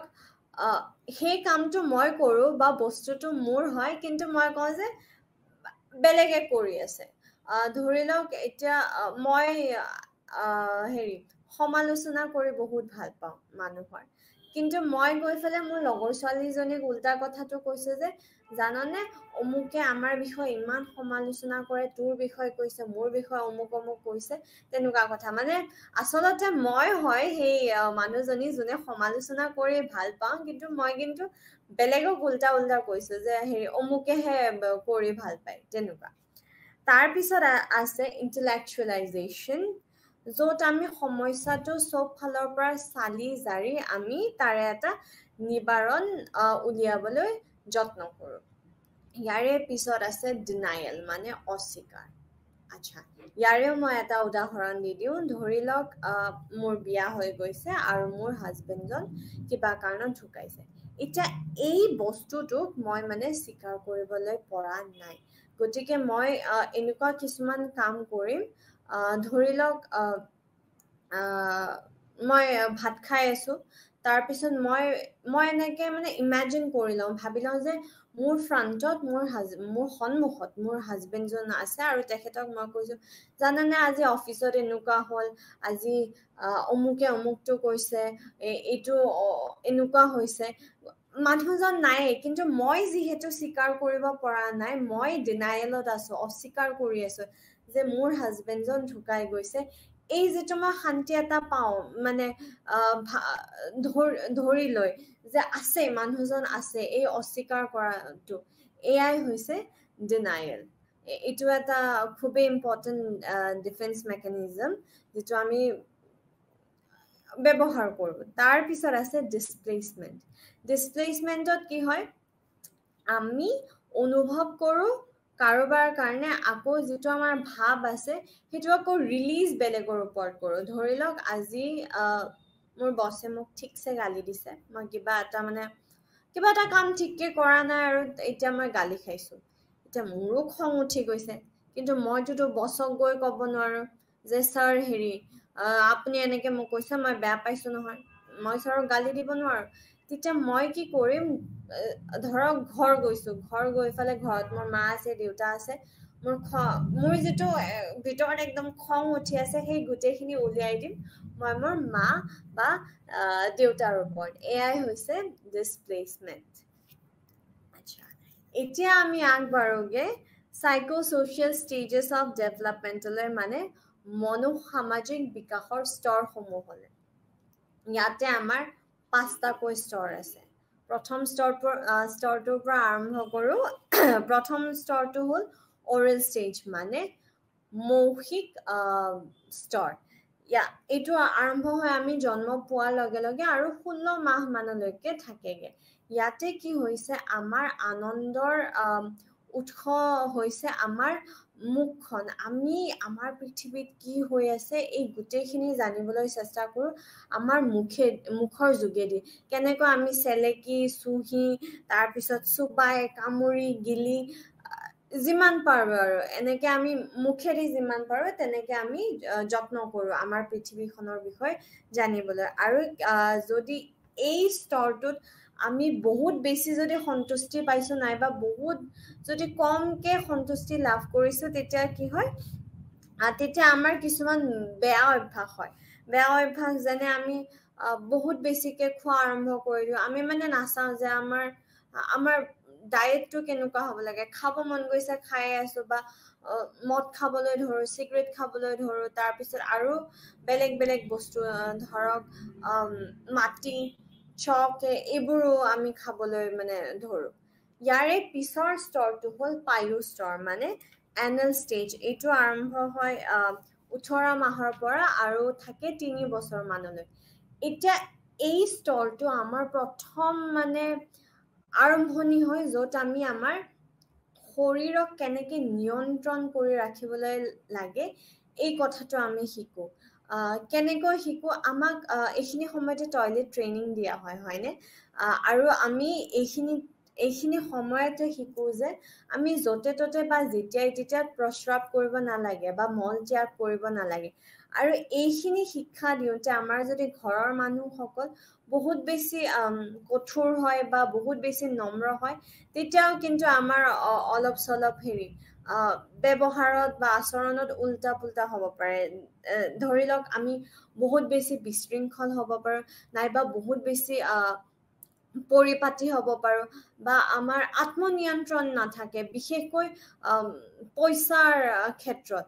সেই কামটো মই কৰো বা বস্তুটো মোৰ হয় কিন্তু মই কওঁ যে বেলেগে কৰি আছে ধৰি লওক এতিয়া মই হেৰি সমালোচনা কৰি বহুত ভাল পাওঁ মানুহৰ কিন্তু মই গৈ পেলাই মোৰ লগৰ ছোৱালীজনীক উল্টা কথাটো কৈছো যে জাননে অমুকে আমাৰ বিষয়ে ইমান সমালোচনা কৰে তোৰ বিষয়ে কৈছে মোৰ বিষয়ে অমুক অমুক কৈছে তেনেকুৱা কথা মানে আচলতে মই হয় সেই মানুহজনী যোনে সমালোচনা কৰি ভাল পাওঁ কিন্তু মই কিন্তু বেলেগক উল্টা উল্টা কৈছো যে হেৰি অমুকেহে কৰি ভাল পায় তেনেকুৱা তাৰ পিছত আছে ইন্টেলেকচুৱেলাইজেশ্যন য'ত আমি সমস্যাটো চব ফালৰ পৰা চালি জাৰি আমি তাৰে এটা নিবাৰণ উলিয়াবলৈ যত্ন কৰোঁ ইয়াৰে পিছত আছে ডিনায়েল মানে অস্বীকাৰ আচ্ছা ইয়াৰেও মই এটা উদাহৰণ দি দিওঁ ধৰি লওক মোৰ বিয়া হৈ গৈছে আৰু মোৰ হাজবেণ্ডজন কিবা কাৰণত ঢুকাইছে এতিয়া এই বস্তুটোক মই মানে স্বীকাৰ কৰিবলৈ পৰা নাই গতিকে মই এনেকুৱা কিছুমান কাম কৰিম ধৰি লওক মই ভাত খাই আছো তাৰপিছত মই এনেকে মানে ইমেজিন কৰি লওঁ ভাবি লওঁ যে মোৰ ফ্ৰণ্টত মোৰ সন্মুখত মোৰ হাজবেণ্ডজন আছে আৰু তেখেতক মই কৈছো জানানে আজি অফিচত এনেকুৱা হ'ল আজি অমুকে অমুকটো কৈছে এইটো এনেকুৱা হৈছে মানুহজন নাই কিন্তু মই যিহেতু স্বীকাৰ কৰিব পৰা নাই মই ডিনায়েলত আছো অস্বীকাৰ কৰি আছো যে মোৰ হাজবেণ্ডজন ঢুকাই গৈছে এই যিটো মই শান্তি এটা পাওঁ মানে ধৰি লৈ যে আছে মানুহজন আছে এই অস্বীকাৰ কৰাটো এয়াই হৈছে ডিনায়েল এইটো এটা খুবেই ইম্পৰ্টেণ্ট ডিফেন্স মেকানিজম যিটো আমি ব্যৱহাৰ কৰোঁ তাৰ পিছত আছে ডিছপ্লেচমেণ্টত কি হয় আমি অনুভৱ কৰোঁ কাৰোবাৰ কাৰণে আকৌ যিটো আমাৰ ভাৱ আছে সেইটো আকৌ ৰিলিজ বেলেগৰ ওপৰত কৰোঁ ধৰি লওক আজি মোৰ বছে মোক ঠিকছে গালি দিছে মই কিবা এটা কাম ঠিককে কৰা নাই আৰু এতিয়া মই গালি খাইছো এতিয়া মোৰো খং উঠি গৈছে কিন্তু মইতো বছক গৈ ক'ব নোৱাৰো যে ছাৰ হেৰি আপুনি এনেকে মোক কৈছে মই বেয়া পাইছো নহয় মই ছাৰক গালি দিব নোৱাৰো তেতিয়া মই কি কৰিম ধৰক ঘৰ গৈ ফালে ঘৰত মোৰ মা আছে দেউতা আছে মোৰ যিটো ভিতৰত একদম খং উঠি আছে সেই গোটেইখিনি উলিয়াই দিম মই মোৰ মা বা দেউতাৰ ওপৰত এয়াই হৈছে ডিছপ্লেচমেণ্ট আচ্ছা এতিয়া আমি আগবাঢ়োগে সাইকোসোশিয়েল স্টেজেছ অফ ডেভেলপমেণ্টলৈ মানে মনোসামাজিক বিকাশৰ স্তৰসমূহলৈ ইয়াতে আমাৰ 5টাকৈ স্তৰ আছে প্ৰথম স্তৰটোৰ পৰা আৰম্ভ কৰোঁ প্ৰথম স্তৰটো হ'ল অৰেল ষ্টেজ মানে মৌখিক স্তৰ এইটো আৰম্ভ হয় আমি জন্ম পোৱাৰ লগে লগে আৰু 16 মাহ মানলৈকে থাকেগে ইয়াতে কি হৈছে আমাৰ আনন্দৰ উৎস হৈছে আমাৰ মুখখন আমি আমাৰ পৃথিৱীত কি হৈ আছে এই গোটেইখিনি জানিবলৈ চেষ্টা কৰোঁ আমাৰ মুখৰ যোগেদি কেনেকৈ আমি চেলেকি চুহি তাৰপিছত চুবাই কামুৰি গিলি যিমান পাৰো আৰু এনেকে আমি মুখেদি যিমান পাৰো তেনেকে আমি যত্ন কৰো আমাৰ পৃথিৱীখনৰ বিষয়ে জানিবলৈ আৰু যদি এই স্তৰটোত আমি বহুত বেছি যদি সন্তুষ্টি পাইছো নাইবা বহুত যদি কমকে সন্তুষ্টি লাভ কৰিছো তেতিয়া কি হয় তেতিয়া আমাৰ কিছুমান বেয়া অভ্যাস যেনে আমি বহুত বেছিকে খোৱা আৰম্ভ কৰি দিওঁ আমি মানে নাচাওঁ যে আমাৰ ডায়েটটো কেনেকুৱা হ'ব লাগে, খাব মন গৈছে খাই আছো, বা মদ খাবলৈ ধৰো, চিগাৰেট খাবলৈ ধৰো, তাৰপিছত আৰু বেলেগ বেলেগ বস্তু ধৰক মাটি, চক, এইবোৰো আমি খাবলৈ মানে ধৰো। ইয়াৰে পিছৰ স্তৰটো হ'ল পায়ু স্তৰ, মানে এনাল ষ্টেজ। এইটো আৰম্ভ হয় 18 মাহৰ পৰা আৰু থাকে 3 বছৰ মানলৈ। এতিয়া এই স্তৰটো আমাৰ প্ৰথম মানে আৰম্ভণি হয়, য'ত আমি আমাৰ শৰীৰক কেনেকে নিয়ন্ত্ৰণ কৰি ৰাখিবলৈ লাগে এই কথাটো আমি শিকো। কেনেকৈ শিকো, আমাক এইখিনি সময়তে টয়লেট ট্ৰেইনিং দিয়া হয়, হয়নে? আৰু আমি এইখিনি সময়তে শিকো যে আমি য'তে ত'তে বা যেতিয়াই তেতিয়া প্ৰস্ৰাৱ কৰিব নালাগে বা মল ত্যাগ কৰিব নালাগে। আৰু এইখিনি শিক্ষা দিওঁতে আমাৰ যদি ঘৰৰ মানুহসকল বহুত বেছি কঠোৰ হয় বা বহুত বেছি নম্ৰ হয়, তেতিয়াও কিন্তু আমাৰ অলপ চলপ ব্যৱহাৰত বা আচৰণত উল্টা পুল্টা হ'ব পাৰে। ধৰি লওক আমি বহুত বেছি বিশৃংখল হ'ব পাৰো, নাইবা বহুত বেছি পৰিপাটি হ'ব পাৰো, বা আমাৰ আত্মনিয়ন্ত্ৰণ নাথাকে, বিশেষকৈ পইচাৰ ক্ষেত্ৰত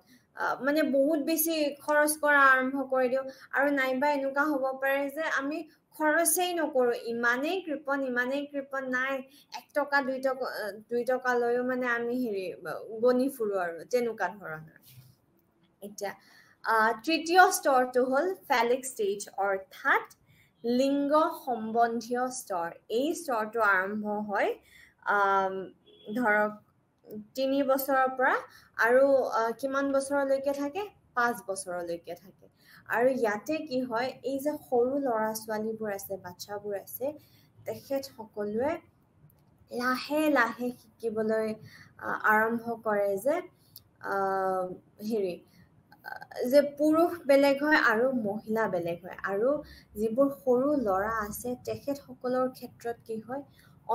মানে বহুত বেছি খৰচ কৰা আৰম্ভ কৰি দিওঁ, আৰু নাইবা এনেকুৱা হ'ব পাৰে যে আমি খৰচেই নকৰো, ইমানেই কৃপণ নাই, 1 টকা 2 টকা লৈও মানে আমি গণি ফুৰো আৰু তেনেকুৱা ধৰণৰ। এতিয়া তৃতীয় স্তৰটো হ'ল ফেলিক ষ্টেজ, অৰ্থাৎ লিংগ সম্বন্ধীয় স্তৰ। এই স্তৰটো আৰম্ভ হয় ধৰক 3 বছৰৰ পৰা আৰু কিমান বছৰলৈকে থাকে, 5 বছৰলৈকে থাকে। আৰু ইয়াতে কি হয়, এই যে সৰু ল'ৰা ছোৱালীবোৰ আছে, বাচ্ছাবোৰ আছে, তেখেত সকলোৱে লাহে লাহে শিকিবলৈ আৰম্ভ কৰে যে পুৰুষ বেলেগ হয় আৰু মহিলা বেলেগ হয়। আৰু যিবোৰ সৰু ল'ৰা আছে তেখেতসকলৰ ক্ষেত্ৰত কি হয়,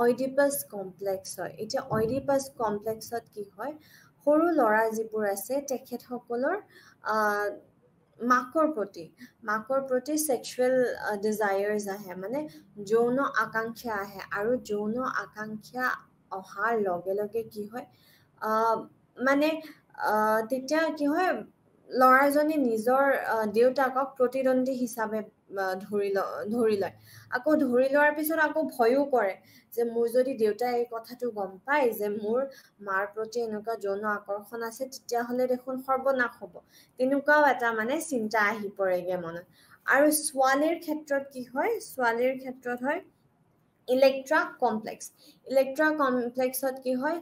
অইডিপাছ কমপ্লেক্স হয়। এতিয়া অইডিপাছ কমপ্লেক্সত কি হয়, সৰু ল'ৰা যিবোৰ আছে তেখেতসকলৰ মাকৰ প্ৰতি ছেক্সুৱেল ডিজায়াৰ্ছ আহে, মানে যৌন আকাংক্ষা আহে। আৰু যৌন আকাংক্ষা অহাৰ লগে লগে কি হয়, মানে তেতিয়া কি হয়, ল'ৰাজনে নিজৰ দেউতাকক প্ৰতিদ্বন্দ্বী হিচাপে ধৰি লয়। আকৌ ধৰি লোৱাৰ পিছত আকৌ ভয়ো কৰে যে মোৰ যদি দেউতাই এই কথাটো গম পায় যে মোৰ মাৰ প্ৰতি এনেকুৱা যৌন আকৰ্ষণ আছে, তেতিয়াহ'লে দেখোন সৰ্বনাশ হ'ব। তেনেকুৱাও এটা মানে চিন্তা আহি পৰেগে মনত। আৰু ছোৱালীৰ ক্ষেত্ৰত কি হয়, ছোৱালীৰ ক্ষেত্ৰত হয় ইলেক্ট্ৰা কমপ্লেক্সত কি হয়,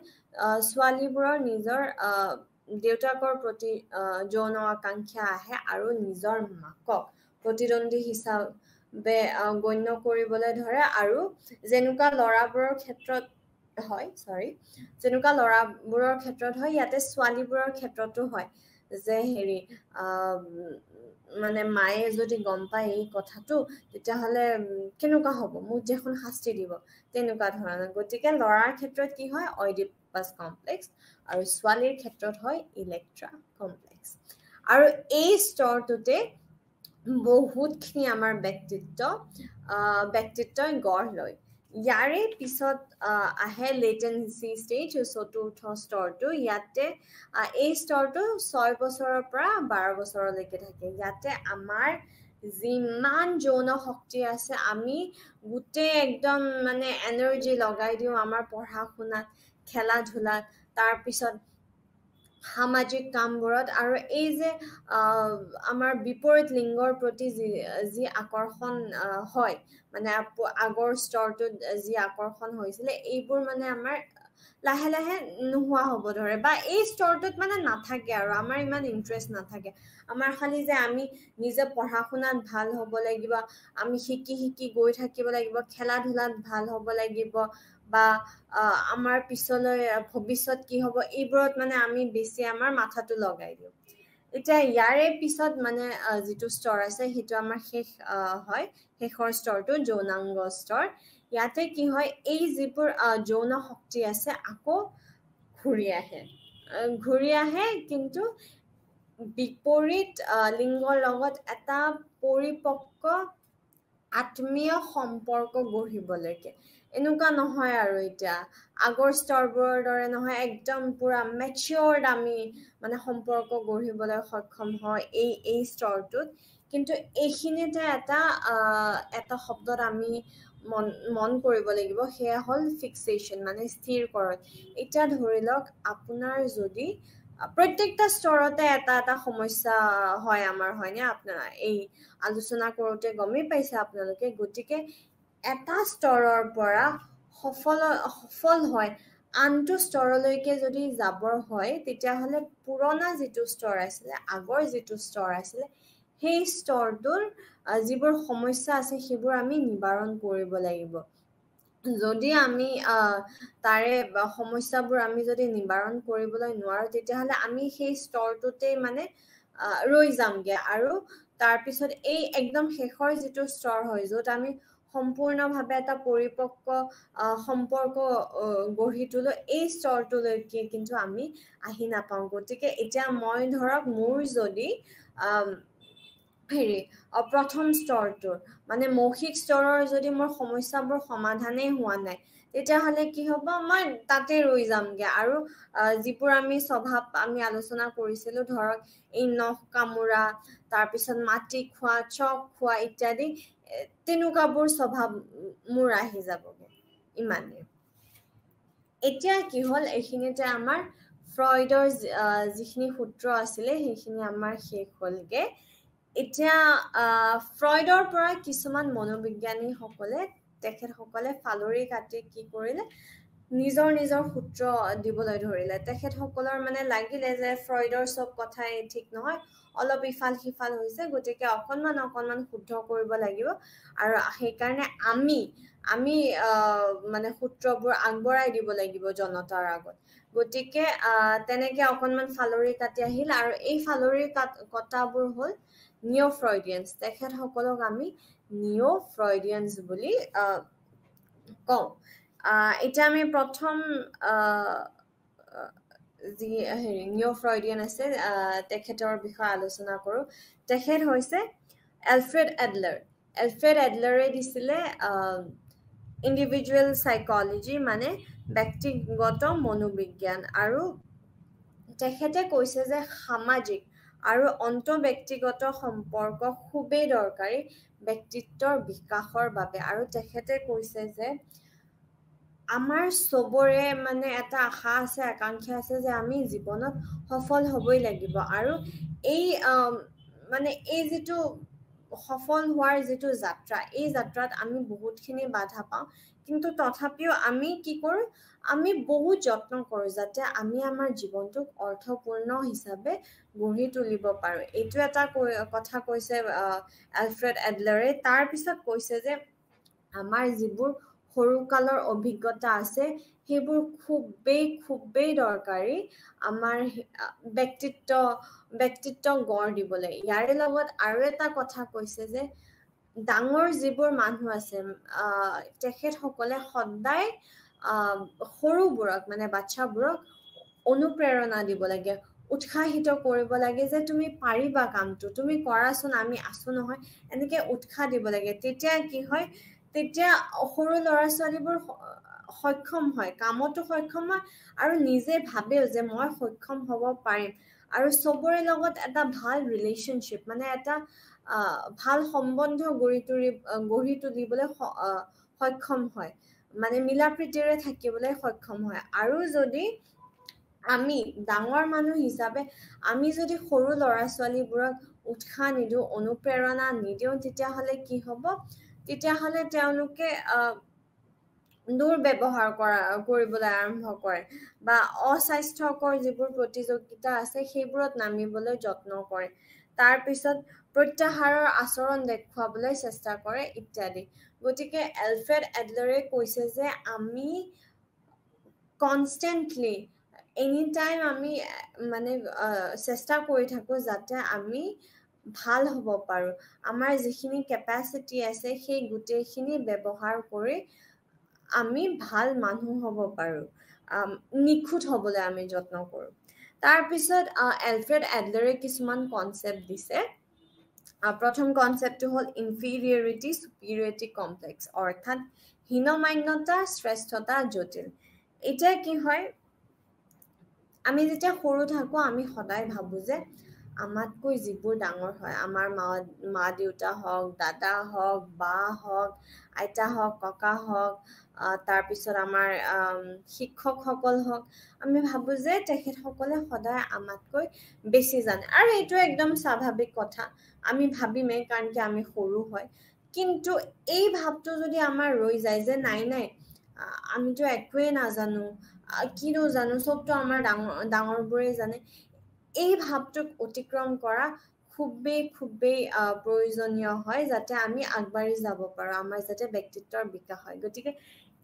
ছোৱালীবোৰৰ নিজৰ দেউতাকৰ প্ৰতি যৌন আকাংক্ষা আহে আৰু নিজৰ মাকক প্ৰতিদ্বন্দ্বী হিচাপে গণ্য কৰিবলৈ ধৰে। আৰু যেনেকুৱা ল'ৰাবোৰৰ ক্ষেত্ৰত হয়, ইয়াতে ছোৱালীবোৰৰ ক্ষেত্ৰতো হয় যে মানে মায়ে যদি গম পায় এই কথাটো, তেতিয়াহ'লে কেনেকুৱা হ'ব, মোক দেখোন শাস্তি দিব, তেনেকুৱা ধৰণৰ। গতিকে ল'ৰাৰ ক্ষেত্ৰত কি হয়, অইডিপাছ কমপ্লেক্স, আৰু ছোৱালীৰ ক্ষেত্ৰত হয় ইলেক্ট্ৰা কমপ্লেক্স। আৰু এই স্তৰটোতে বহুতখিনি আমাৰ ব্যক্তিত্বই গঢ় লয়। ইয়াৰে পিছত আহে লেটেন্সি ষ্টেজ, চতুৰ্থ স্তৰটো। ইয়াতে এই স্তৰটো 6 বছৰৰ পৰা 12 বছৰলৈকে থাকে। ইয়াতে আমাৰ যিমান যৌন শক্তি আছে, আমি গোটেই একদম মানে এনাৰ্জি লগাই দিওঁ আমাৰ পঢ়া শুনাত, খেলা ধূলাত, তাৰপিছত সামাজিক কামবোৰত। আৰু এই যে আমাৰ বিপৰীত লিংগৰ প্ৰতি যি আকৰ্ষণ হয়, মানে আগৰ স্তৰটোত যি আকৰ্ষণ হৈছিলে, এইবোৰ মানে আমাৰ লাহে লাহে নোহোৱা হ'ব ধৰে, বা এই স্তৰটোত মানে নাথাকে, আৰু আমাৰ ইমান ইণ্টাৰেষ্ট নাথাকে। আমাৰ খালি যে আমি নিজে পঢ়া শুনাত ভাল হ'ব লাগিব, আমি শিকি গৈ থাকিব লাগিব, খেলা ধূলাত ভাল হ'ব লাগিব, বা আমাৰ পিছলৈ ভৱিষ্যত কি হ'ব, এইবোৰত মানে আমি বেছি আমাৰ মাথাটো লগাই দিওঁ। এতিয়া ইয়াৰে পিছত মানে যিটো স্তৰ আছে, সেইটো আমাৰ শেষৰ স্তৰটো যৌনাংগ স্তৰ। ইয়াতে কি হয়, এই যিবোৰ যৌন শক্তি আছে আকৌ ঘূৰি আহে, কিন্তু বিপৰীত লিংগৰ লগত এটা পৰিপক্ক আত্মীয় সম্পৰ্ক গঢ়িবলৈকে। এনেকুৱা নহয় আৰু এতিয়া আগৰ স্তৰবোৰৰ দৰে নহয় একদম পুৰা মেচিয়ৰ্ড আমি মানে সম্পৰ্ক গঢ়িবলৈ সক্ষম হয় এই স্তৰটোত কিন্তু এইখিনিতে এটা শব্দত আমি মন কৰিব লাগিব সেয়া হ'ল ফিক্সেশ্যন মানে স্থিৰকৰণ এতিয়া ধৰি লওক আপোনাৰ যদি প্ৰত্যেকটা স্তৰতে এটা সমস্যা হয় আমাৰ হয়নে আপোনাৰ এই আলোচনা কৰোঁতে গমেই পাইছে আপোনালোকে গতিকে এটা স্তৰৰ পৰা সফল হয় আনটো স্তৰলৈকে যদি যাবৰ হয় তেতিয়াহ'লে পুৰণা যিটো স্তৰ আছিলে আগৰ যিটো স্তৰ আছিলে সেই স্তৰটোৰ যিবোৰ সমস্যা আছে সেইবোৰ আমি নিবাৰণ কৰিব লাগিব যদি আমি তাৰে সমস্যাবোৰ আমি যদি নিবাৰণ কৰিবলৈ নোৱাৰো তেতিয়াহ'লে আমি সেই স্তৰটোতেই মানে ৰৈ যামগে আৰু তাৰপিছত এই একদম শেষৰ যিটো স্তৰ হয় য'ত আমি সম্পূৰ্ণভাৱে এটা পৰিপক্ক সম্পৰ্ক গঢ়ি তোলো এই স্তৰটোলৈকে কিন্তু আমি আহি নাপাওঁ গতিকে এতিয়া মই ধৰক মোৰ যদি প্ৰথম স্তৰটোৰ মানে মৌখিক স্তৰৰ যদি মোৰ সমস্যাবোৰ সমাধানেই হোৱা নাই তেতিয়াহ'লে কি হ'ব মই তাতে ৰৈ যামগে আৰু যিবোৰ আমি স্বভাৱ আমি আলোচনা কৰিছিলো ধৰক এই নখ কামোৰা তাৰপিছত মাটি খোৱা চক খোৱা ইত্যাদি তেনেকুৱাবোৰ স্বভাৱ মোৰ আহি যাবগে ইমানেই এতিয়া কি হ'ল এইখিনিতে আমাৰ ফ্ৰয়ডৰ যিখিনি সূত্ৰ আছিলে সেইখিনি আমাৰ শেষ হ'লগে এতিয়া ফ্ৰয়ডৰ পৰা কিছুমান মনোবিজ্ঞানীসকলে তেখেতসকলে ফালৰি কাটি কি কৰিলে নিজৰ সূত্ৰ দিবলৈ ধৰিলে তেখেতসকলৰ মানে লাগিলে যে ফ্ৰয়ডৰ চব কথাই ঠিক নহয় অলপ ইফাল সিফাল হৈছে গতিকে অকণমান শুদ্ধ কৰিব লাগিব আৰু সেইকাৰণে আমি মানে সূত্ৰবোৰ আগবঢ়াই দিব লাগিব জনতাৰ আগত গতিকে তেনেকে অকণমান ফালৰি কাটি আহিল আৰু এই ফালৰি কটাবোৰ হ'ল নিঅ' ফ্ৰয়ডিয়ানছ তেখেতসকলক আমি নিঅ' ফ্ৰয়ডিয়ানছ বুলি কওঁ এতিয়া আমি প্ৰথম যি নিঅ' ফ্ৰয়ডিয়ান আছে তেখেতৰ বিষয়ে আলোচনা কৰোঁ তেখেত হৈছে এলফ্ৰেড এডলাৰে দিছিলে ইণ্ডিভিজুৱেল চাইকলজি মানে ব্যক্তিগত মনোবিজ্ঞান আৰু তেখেতে কৈছে যে সামাজিক আৰু অন্তঃব্যক্তিগত সম্পৰ্ক খুবেই দৰকাৰী ব্যক্তিত্বৰ বিকাশৰ বাবে আৰু তেখেতে কৈছে যে আমাৰ চবৰে মানে এটা আশা আছে আকাংক্ষা আছে যে আমি জীৱনত সফল হ'বই লাগিব আৰু এই মানে এই যিটো সফল হোৱাৰ যিটো যাত্ৰা এই যাত্ৰাত আমি বহুতখিনি বাধা পাওঁ কিন্তু তথাপিও আমি কি কৰোঁ আমি বহুত যত্ন কৰোঁ যাতে আমি আমাৰ জীৱনটোক অৰ্থপূৰ্ণ হিচাপে গঢ়ি তুলিব পাৰোঁ এইটো এটা কথা কৈছে এলফ্ৰেড এডলাৰে তাৰপিছত কৈছে যে আমাৰ যিবোৰ সৰুকালৰ অভিজ্ঞতা আছে সেইবোৰ খুবেই দৰকাৰী আমাৰ ব্যক্তিত্ব গঢ় দিবলৈ ইয়াৰে লগত আৰু এটা কথা কৈছে যে ডাঙৰ যিবোৰ মানুহ আছে তেখেতসকলে সদায় সৰুবোৰক মানে বাচ্চাবোৰক অনুপ্ৰেৰণা দিব লাগে উৎসাহিত কৰিব লাগে যে তুমি পাৰিবা কামটো তুমি কৰাচোন আমি আছো নহয় এনেকে উৎসাহ দিব লাগে তেতিয়া কি হয় তেতিয়া সৰু ল'ৰা ছোৱালীবোৰ সক্ষম হয় কামতো সক্ষম হয় আৰু নিজে ভাবেও যে মই সক্ষম হ'ব পাৰিম আৰু চবৰে লগত এটা ভাল ৰিলেশ্যনশ্বিপ মানে এটা ভাল সম্বন্ধ গঢ়ি তুলিবলৈ সক্ষম হয় মানে মিলা প্ৰীতিৰে থাকিবলৈ সক্ষম হয় আৰু যদি আমি ডাঙৰ মানুহ হিচাপে আমি যদি সৰু ল'ৰা ছোৱালীবোৰক উৎসাহ নিদিওঁ অনুপ্ৰেৰণা নিদিওঁ তেতিয়াহ'লে তেওঁলোকে দুৰ্ব্যৱহাৰ কৰিবলৈ আৰম্ভ কৰে বা অস্বাস্থ্যকৰ যিবোৰ প্ৰতিযোগিতা আছে সেইবোৰত নামিবলৈ যত্ন কৰে তাৰপিছত প্ৰত্যাহাৰৰ আচৰণ দেখুৱাবলৈ চেষ্টা কৰে ইত্যাদি গতিকে এলফ্ৰেড এডলাৰে কৈছে যে আমি কনষ্টেণ্টলি এনি টাইম আমি মানে চেষ্টা কৰি থাকোঁ যাতে আমি ভাল হ'ব পাৰোঁ আমাৰ যিখিনি কেপাচিটি আছে সেই গোটেইখিনি ব্যৱহাৰ কৰি আমি ভাল মানুহ হ'ব পাৰোঁ নিখুঁত হ'বলৈ আমি যত্ন কৰোঁ তাৰপিছত এলফ্ৰেড এডলাৰে কিছুমান কনচেপ্ট দিছে প্ৰথম কনসেপ্টটো হল ইনফিৰিয়ৰিটি সুপিৰিয়ৰিটি কমপ্লেক্স অৰ্থাৎ হীনমান্যতা শ্ৰেষ্ঠতা জটিল এটা কি হয় আমি যেতিয়া সৰু থাকো আমি সদায় ভাবো যে আমাতকৈ যিবোৰ ডাঙৰ হয় আমাৰ মা দেউতা হওক দাদা হওক বা হওক আইতা হওক ককা হওক তাৰ পিছত আমাৰ শিক্ষকসকল হওক আমি ভাবো যে তেখেতসকলে সদায় আমাতকৈ বেছি জানে আৰু এইটো একদম স্বাভাৱিক কথা আমি ভাবিমেই কাৰণ কি আমি সৰু হয় কিন্তু এই ভাৱটো যদি আমাৰ ৰৈ যায় যে নাই নাই আমিতো একোৱেই নাজানো কিনো জানো চবতো আমাৰ ডাঙৰবোৰে জানে এই ভাৱটোক অতিক্ৰম কৰা খুবেই প্ৰয়োজনীয় হয় যাতে আমি আগবাঢ়ি যাব পাৰো আমাৰ যাতে ব্যক্তিত্বৰ বিকাশ হয় গতিকে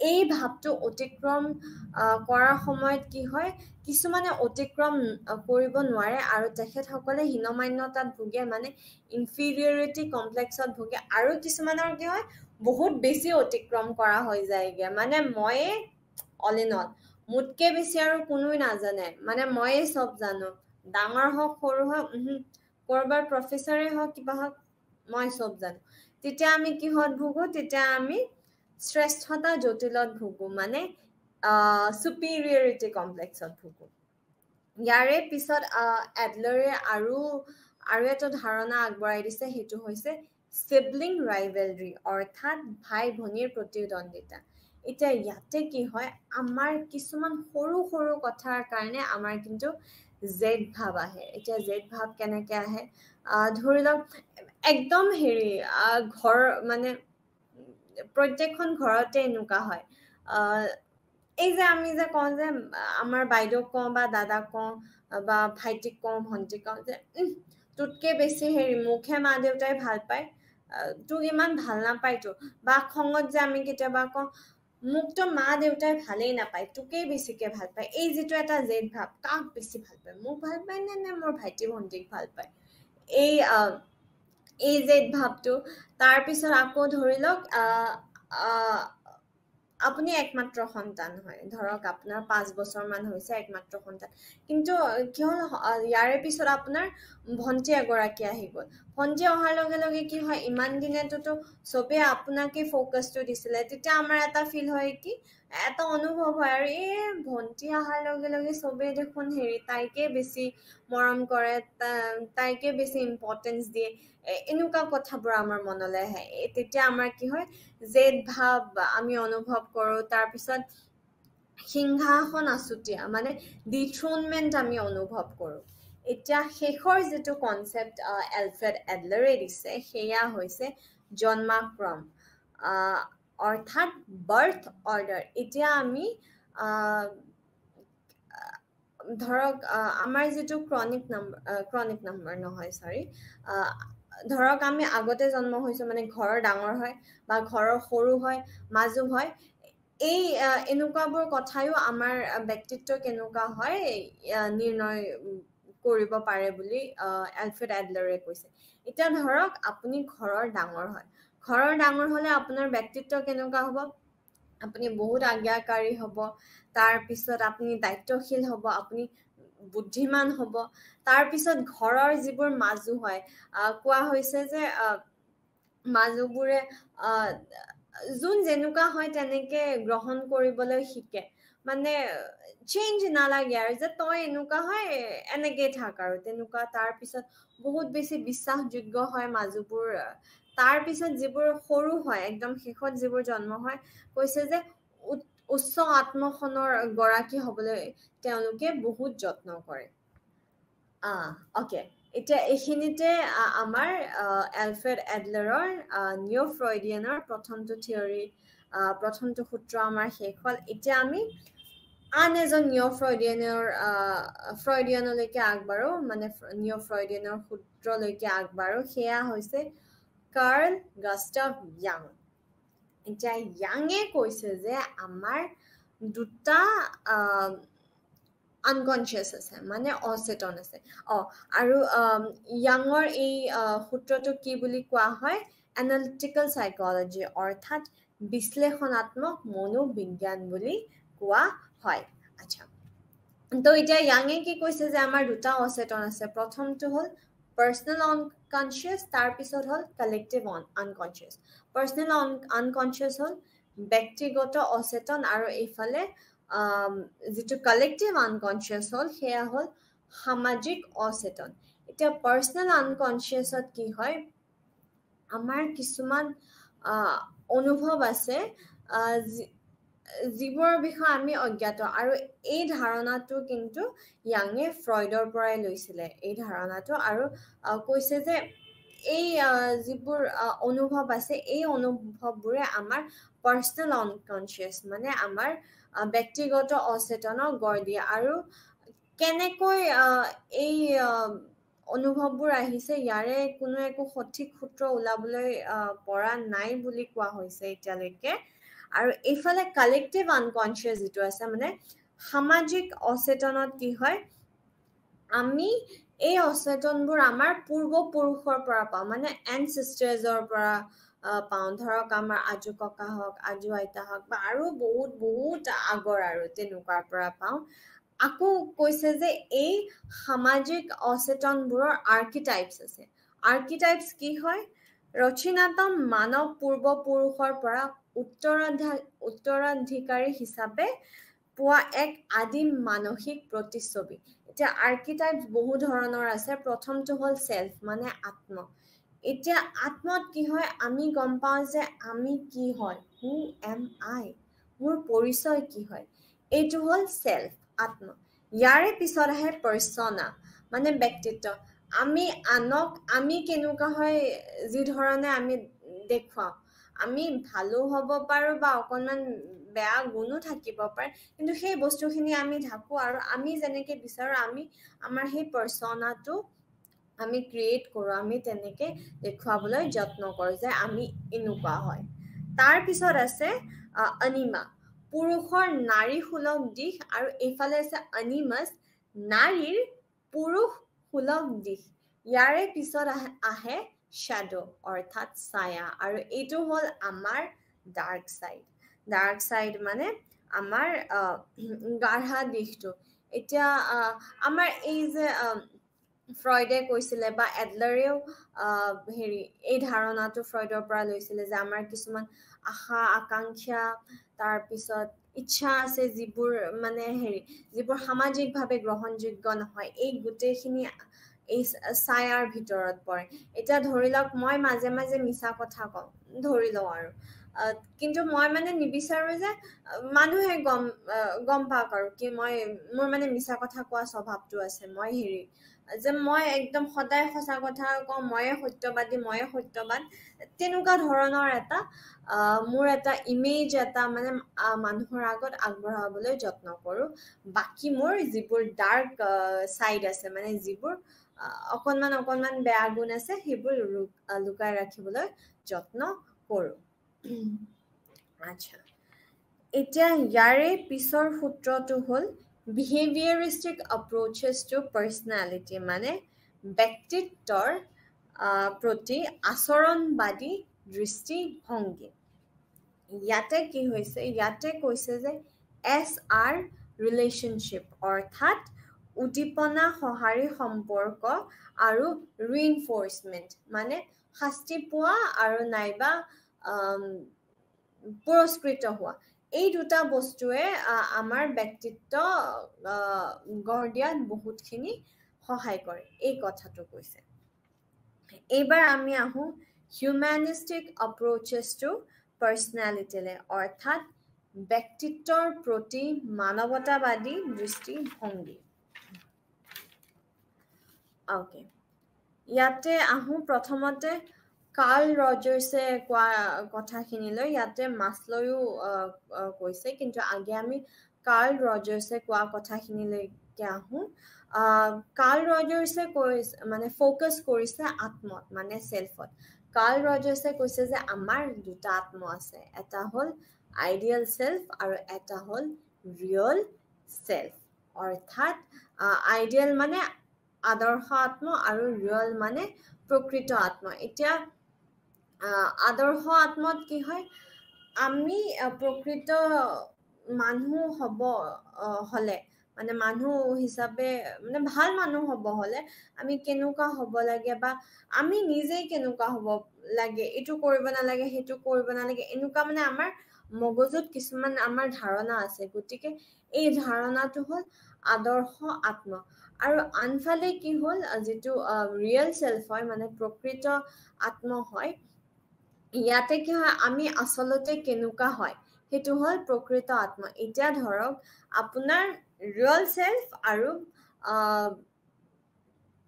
এই ভাৱটো অতিক্ৰম কৰাৰ সময়ত কি হয় কিছুমানে অতিক্ৰম কৰিব নোৱাৰে আৰু তেখেতসকলে হীনমান্যতাত ভুগে মানে ইনফিৰিয়ৰিটি কমপ্লেক্সত ভুগে আৰু কিছুমানৰ কি হয় বহুত বেছি অতিক্ৰম কৰা হৈ যায়গে মানে ময়ে অল ইন অল মোতকে বেছি আৰু কোনোই নাজানে মানে ময়ে চব জানো ডাঙৰ হওক সৰু হওক কৰবাৰ প্ৰফেচাৰে হওক কিবা হওক মই চব জানো তেতিয়া আমি কিহত ভুগো তেতিয়া আমি শ্ৰেষ্ঠতা জটিলত ভুগো মানে সুপিৰিয়ৰিটি কমপ্লেক্সত ভুগো ইয়াৰে পিছত এডলাৰে আৰু এটা ধাৰণা আগবঢ়াই দিছে সেইটো হৈছে সিবলিং ৰাইভেলৰি অৰ্থাৎ ভাই ভনীৰ প্ৰতিদ্বন্দ্বিতা এতিয়া ইয়াতে কি হয় আমাৰ কিছুমান সৰু সৰু কথাৰ কাৰণে আমাৰ কিন্তু জেদ ভাৱ আহে এতিয়া জেদ ভাৱ কেনেকে আহে ধৰি লওক একদম হেৰি ঘৰ মানে প্ৰত্যেকখন ঘৰতে এনেকুৱা হয় এই যে আমি যে কওঁ যে আমাৰ বাইদেউক কওঁ বা দাদাক কওঁ বা ভাইটিক কওঁ ভণ্টিক কওঁ যে তোতকে বেছি হেৰি মুখে মা দেউতাই ভাল পায় তোক ইমান ভাল নাপায়তো বা খঙত যে আমি কেতিয়াবা কওঁ মোকতো মা দেউতাই ভালেই নাপায় তোকেই বেছিকে ভাল পায় এই যিটো এটা জেদ ভাৱ কাক বেছি ভাল পায় মোক ভাল পায় নে মোৰ ভাইটি ভণ্টিক ভাল পায় এই জেদ ভাৱটো তাৰপিছত আকৌ ধৰি লওক আপুনি একমাত্ৰ সন্তান হয় ধৰক আপোনাৰ 5 বছৰ মান হৈছে একমাত্ৰ সন্তান কিন্তু কি হ'ল ইয়াৰে পিছত আপোনাৰ ভণ্টি এগৰাকী আহি গ'ল ভণ্টি অহাৰ লগে লগে কি হয় ইমান দিনেতো চবে আপোনাকে ফোকাসটো দিছিলে তেতিয়া আমাৰ এটা ফিল হয় কি এটা অনুভৱ হয় আৰু এই ভণ্টি অহাৰ লগে লগে চবে দেখোন হেৰি তাইকে বেছি মৰম কৰে তাইকে বেছি ইম্পৰ্টেঞ্চ দিয়ে এনেকুৱা কথাবোৰ আমাৰ মনলৈ আহে তেতিয়া আমাৰ কি হয় জেদ ভাৱ আমি অনুভৱ কৰো তাৰপিছত সিংহাসন আছুতীয়া মানে ডিথ্ৰোনমেণ্ট আমি অনুভৱ কৰো এতিয়া শেষৰ যিটো কনসেপ্ট এলফ্ৰেড এডলাৰে দিছে সেয়া হৈছে জন্মাক্ৰম অৰ্থাৎ বাৰ্থ অৰ্ডাৰ এতিয়া আমি ধৰক আমাৰ যিটো ক্ৰনিক নাম্বাৰ নহয় সৰি ধৰক আমি আগতে জন্ম হৈছো মানে ঘৰৰ ডাঙৰ হয় বা ঘৰৰ সৰু হয় মাজু হয় এই এনেকুৱাবোৰ কথায়ো আমাৰ ব্যক্তিত্ব কেনেকুৱা হয় নিৰ্ণয় কৰিব পাৰে বুলি এলফ্ৰেড এডলাৰে কৈছে এতিয়া ধৰক আপুনি ঘৰৰ ডাঙৰ হয় ঘৰৰ ডাঙৰ হলে আপোনাৰ ব্যক্তিত্ব কেনেকুৱা হ'ব আপুনি বহুত আজ্ঞাকাৰী হ'ব তাৰ পিছত আপুনি দায়িত্বশীল হ'ব আপুনি বুদ্ধিমান হ'ব তাৰ পিছত ঘৰৰ যিবোৰ মাজু হয় কোৱা হৈছে যে মাজুবোৰে যোন যেনেকুৱা হয় তেনেকে গ্ৰহণ কৰিবলৈ শিকে মানে চেঞ্জ নালাগে আৰু যে তই এনেকুৱা হয় এনেকে থাক আৰু তেনেকুৱা তাৰ পিছত বহুত বেছি বিশ্বাসযোগ্য হয় মাজুবোৰ তাৰ পিছত যিবোৰ সৰু হয় একদম শেষত যিবোৰ জন্ম হয় কৈছে যে উচ্চ আত্মসনৰ গৰাকী হবলৈ তেওঁলোকে বহুত যত্ন কৰে অকে এতিয়া এইখিনিতে আমাৰ এলফ্ৰেড এডলাৰৰ নিউ ফ্ৰয়ডিয়ানৰ প্ৰথমটো থিয়ৰী প্ৰথমটো সূত্ৰ আমাৰ শেষ হ'ল এতিয়া আমি আন এজন নিউ ফ্ৰয়ডিয়ানলৈকে আগবাঢ়ো মানে নিউ ফ্ৰয়ডিয়ানৰ সূত্ৰলৈকে আগবাঢ়ো সেয়া হৈছে কাৰ্ল গাস্টাভ ইয়াং এতিয়া ইয়াঙে কৈছে যে আমাৰ দুটা আনকনচিয়াছ আছে মানে অচেতন আছে আৰু ইয়াঙৰ এই সূত্ৰটো কি বুলি কোৱা হয় এনালিটিকেল সাইকোলজি অৰ্থাৎ বিশ্লেষণাত্মক মনোবিজ্ঞান বুলি কোৱা হয় আচ্ছা তো এতিয়া ইয়াঙে কি কৈছে যে আমাৰ দুটা অচেতন আছে প্ৰথমটো হ'ল পাৰ্সনেল আনকনচিয়াছ তাৰ পিছত হ'ল কালেক্টিভ আনকনচিয়াছ পাৰ্সনেল আনকনচিয়াছ হ'ল ব্যক্তিগত অচেতন আৰু এইফালে যিটো কালেক্টিভ আনকনচিয়াছ হ'ল সেয়া হ'ল সামাজিক অচেতন এতিয়া পাৰ্সনেল আনকনচিয়াছত কি হয় আমাৰ কিছুমান অনুভৱ আছে যিবোৰৰ বিষয়ে আমি অজ্ঞাত আৰু এই ধাৰণাটো কিন্তু ইয়াঙে ফ্ৰয়ডৰ পৰাই লৈছিলে এই ধাৰণাটো আৰু কৈছে যে এই যিবোৰ অনুভৱ আছে এই অনুভৱবোৰে আমাৰ পাৰ্সনেল আনকনচিয়াছ মানে আমাৰ ব্যক্তিগত অচেতনক গঢ় দিয়ে আৰু কেনেকৈ এই অনুভৱবোৰ আহিছে ইয়াৰে কোনো একো সঠিক সূত্ৰ ওলাবলৈ পৰা নাই বুলি কোৱা হৈছে এতিয়ালৈকে আৰু এইফালে কালেক্টিভ আনকনচিয়াছ যিটো আছে মানে সামাজিক অচেতনত কি হয় আমি এই অচেতনবোৰ আমাৰ পূৰ্বপুৰুষৰ পৰা পাওঁ মানে এনসেষ্টাৰ্ছৰ পৰা পাওঁ ধৰক আমাৰ আজু ককা হওক আজু আইতা হওক বা আৰু বহুত আগৰ আৰু তেনেকুৱাৰ পৰা পাওঁ আকৌ কৈছে যে এই সামাজিক অচেতনবোৰৰ আৰ্কিটাইপছ আছে আৰ্কিটাইপছ কি হয় ৰচনাতম মানৱ পূৰ্বপুৰুষৰ পৰা উত্তৰাধিকাৰী হিচাপে পোৱা এক আদিম মানসিক প্ৰতিচ্ছবি এতিয়া আৰ্কিটাইপছ বহু ধৰণৰ আছে প্ৰথমটো হ'ল সেলফ মানে আত্ম এতিয়া আত্মত কি হয় আমি গম পাওঁ যে আমি কি হয় হু এম আই মোৰ পৰিচয় কি হয় এইটো হ'ল সেলফ আত্ম ইয়াৰে পিছত আহে পাৰ্সনা মানে ব্যক্তিত্ব আমি আনক আমি কেনেকুৱা হয় যি ধৰণে আমি দেখুৱাও আমি ভালো হ'ব পাৰো বা অকনমান বেয়া গুণো থাকিব পাৰে কিন্তু সেই বস্তুখিনি আমি ঢাকো আৰু আমি যেনেকে বিচাৰো আমি আমাৰ সেই পাৰ্সনাটো আমি ক্ৰিয়েট কৰো আমি তেনেকে দেখুৱাবলৈ যত্ন কৰো যে আমি এনেকুৱা হয় তাৰ পিছত আছে অনিমা পুৰুষৰ নাৰী সুলভ দিশ আৰু এইফালে আছে অনিমাস নাৰীৰ পুৰুষ সুলভ দিশ ইয়াৰে পিছত আহে শ্যাডো অৰ্থাৎ ছায়া আৰু এইটো হ'ল আমাৰ ডাৰ্ক সাইড মানে আমাৰ গাঢ়া দিশটো এতিয়া আমাৰ এই যে ফ্ৰয়ডে কৈছিলে বা এডলাৰেও হেৰি এই ধাৰণাটো ফ্ৰয়ডৰ পৰা লৈছিলে যে আমাৰ কিছুমান আশা আকাংক্ষা তাৰ পিছত ইচ্ছা আছে যিবোৰ মানে হেৰি যিবোৰ সামাজিকভাৱে গ্ৰহণযোগ্য নহয় এই গোটেইখিনি এই ছায়াৰ ভিতৰত পৰে এতিয়া ধৰি লওক মই মাজে মাজে মিছা কথা কওঁ ধৰি লওঁ আৰু কিন্তু মই মানে নিবিচাৰো যে মানুহে গম পাওক আৰু কি মই মোৰ মানে মিছা কথা কোৱা স্বভাৱটো আছে মই হেৰি যে মই একদম সদায় সঁচা কথা কওঁ ময়ে সত্যবান তেনেকুৱা ধৰণৰ এটা মোৰ এটা ইমেজ এটা মানে মানুহৰ আগত আগবঢ়াবলৈ যত্ন কৰো বাকি মোৰ যিবোৰ ডাৰ্ক সাইড আছে মানে যিবোৰ অকনমান বেয়া গুণ আছে সেইবোৰ লুকাই ৰাখিবলৈ যত্ন কৰো আচ্ছা এতিয়া ইয়াৰে পিছৰ সূত্ৰটো হ'ল behavioristic approaches to personality মানে ব্যক্তিত্বৰ প্ৰতি আচৰণবাদী দৃষ্টিভংগী ইয়াতে কি হৈছে ইয়াতে কৈছে যে SR ৰিলেশনশ্বিপ অৰ্থাৎ উদ্দীপনা সঁহাৰি সম্পৰ্ক আৰু ৰিইনফোৰ্সমেন্ট মানে শাস্তি পোৱা আৰু নাইবা পুৰস্কৃত হোৱা এই দুটা বস্তুৱে আমাৰ ব্যক্তিত্ব গঢ় দিয়াত বহুতখিনি সহায় কৰে এই কথাটো কৈছে এইবাৰ আমি আহো হিউম্যানিস্টিক এপ্ৰোচেছ টু পাৰ্সনালিটিলে অৰ্থাৎ ব্যক্তিত্বৰ প্ৰতি মানৱতাবাদী দৃষ্টিভংগী ওকে ইয়াতে আহো প্ৰথমতে কাৰ্ল ৰজাৰ্ছে কোৱা কথাখিনিলৈ ইয়াতে মাছলৈও কৈছে কিন্তু আগে আমি কাৰ্ল ৰজাৰ্ছে কোৱা কথাখিনিলৈকে আহো কাৰ্ল ৰজাৰ্ছে মানে ফোকাস কৰিছে আত্মত মানে সেলফত কাৰ্ল ৰজাৰ্ছে কৈছে যে আমাৰ দুটা আত্ম আছে এটা হ'ল আইডিয়াল সেলফ আৰু এটা হ'ল ৰিয়েল সেলফ অৰ্থাৎ আইডিয়াল মানে আদৰ্শ আত্ম আৰু ৰিয়েল মানে প্ৰকৃত আত্ম এতিয়া আদৰ্শ আত্মত কি হয় আমি প্ৰকৃত মানুহ হলে মানে মানুহ হিচাপে মানে ভাল মানুহ হ'ব হলে আমি কেনেকুৱা হ'ব লাগে বা আমি নিজেই কেনেকুৱা হ'ব লাগে এইটো কৰিব নালাগে সেইটো কৰিব নালাগে এনেকুৱা মানে আমাৰ মগজুত কিছুমান আমাৰ ধাৰণা আছে গতিকে এই ধাৰণাটো হ'ল আদৰ্শ আত্ম আৰু আনফালে কি হ'ল যিটো ৰিয়েল সেলফ হয় মানে প্ৰকৃত আত্ম হয় ইয়াতে কি হয় আমি আচলতে কেনেকুৱা হয় সেইটো হ'ল প্ৰকৃত আত্ম এতিয়া ধৰক আপোনাৰ ৰিয়েল সেলফ আৰু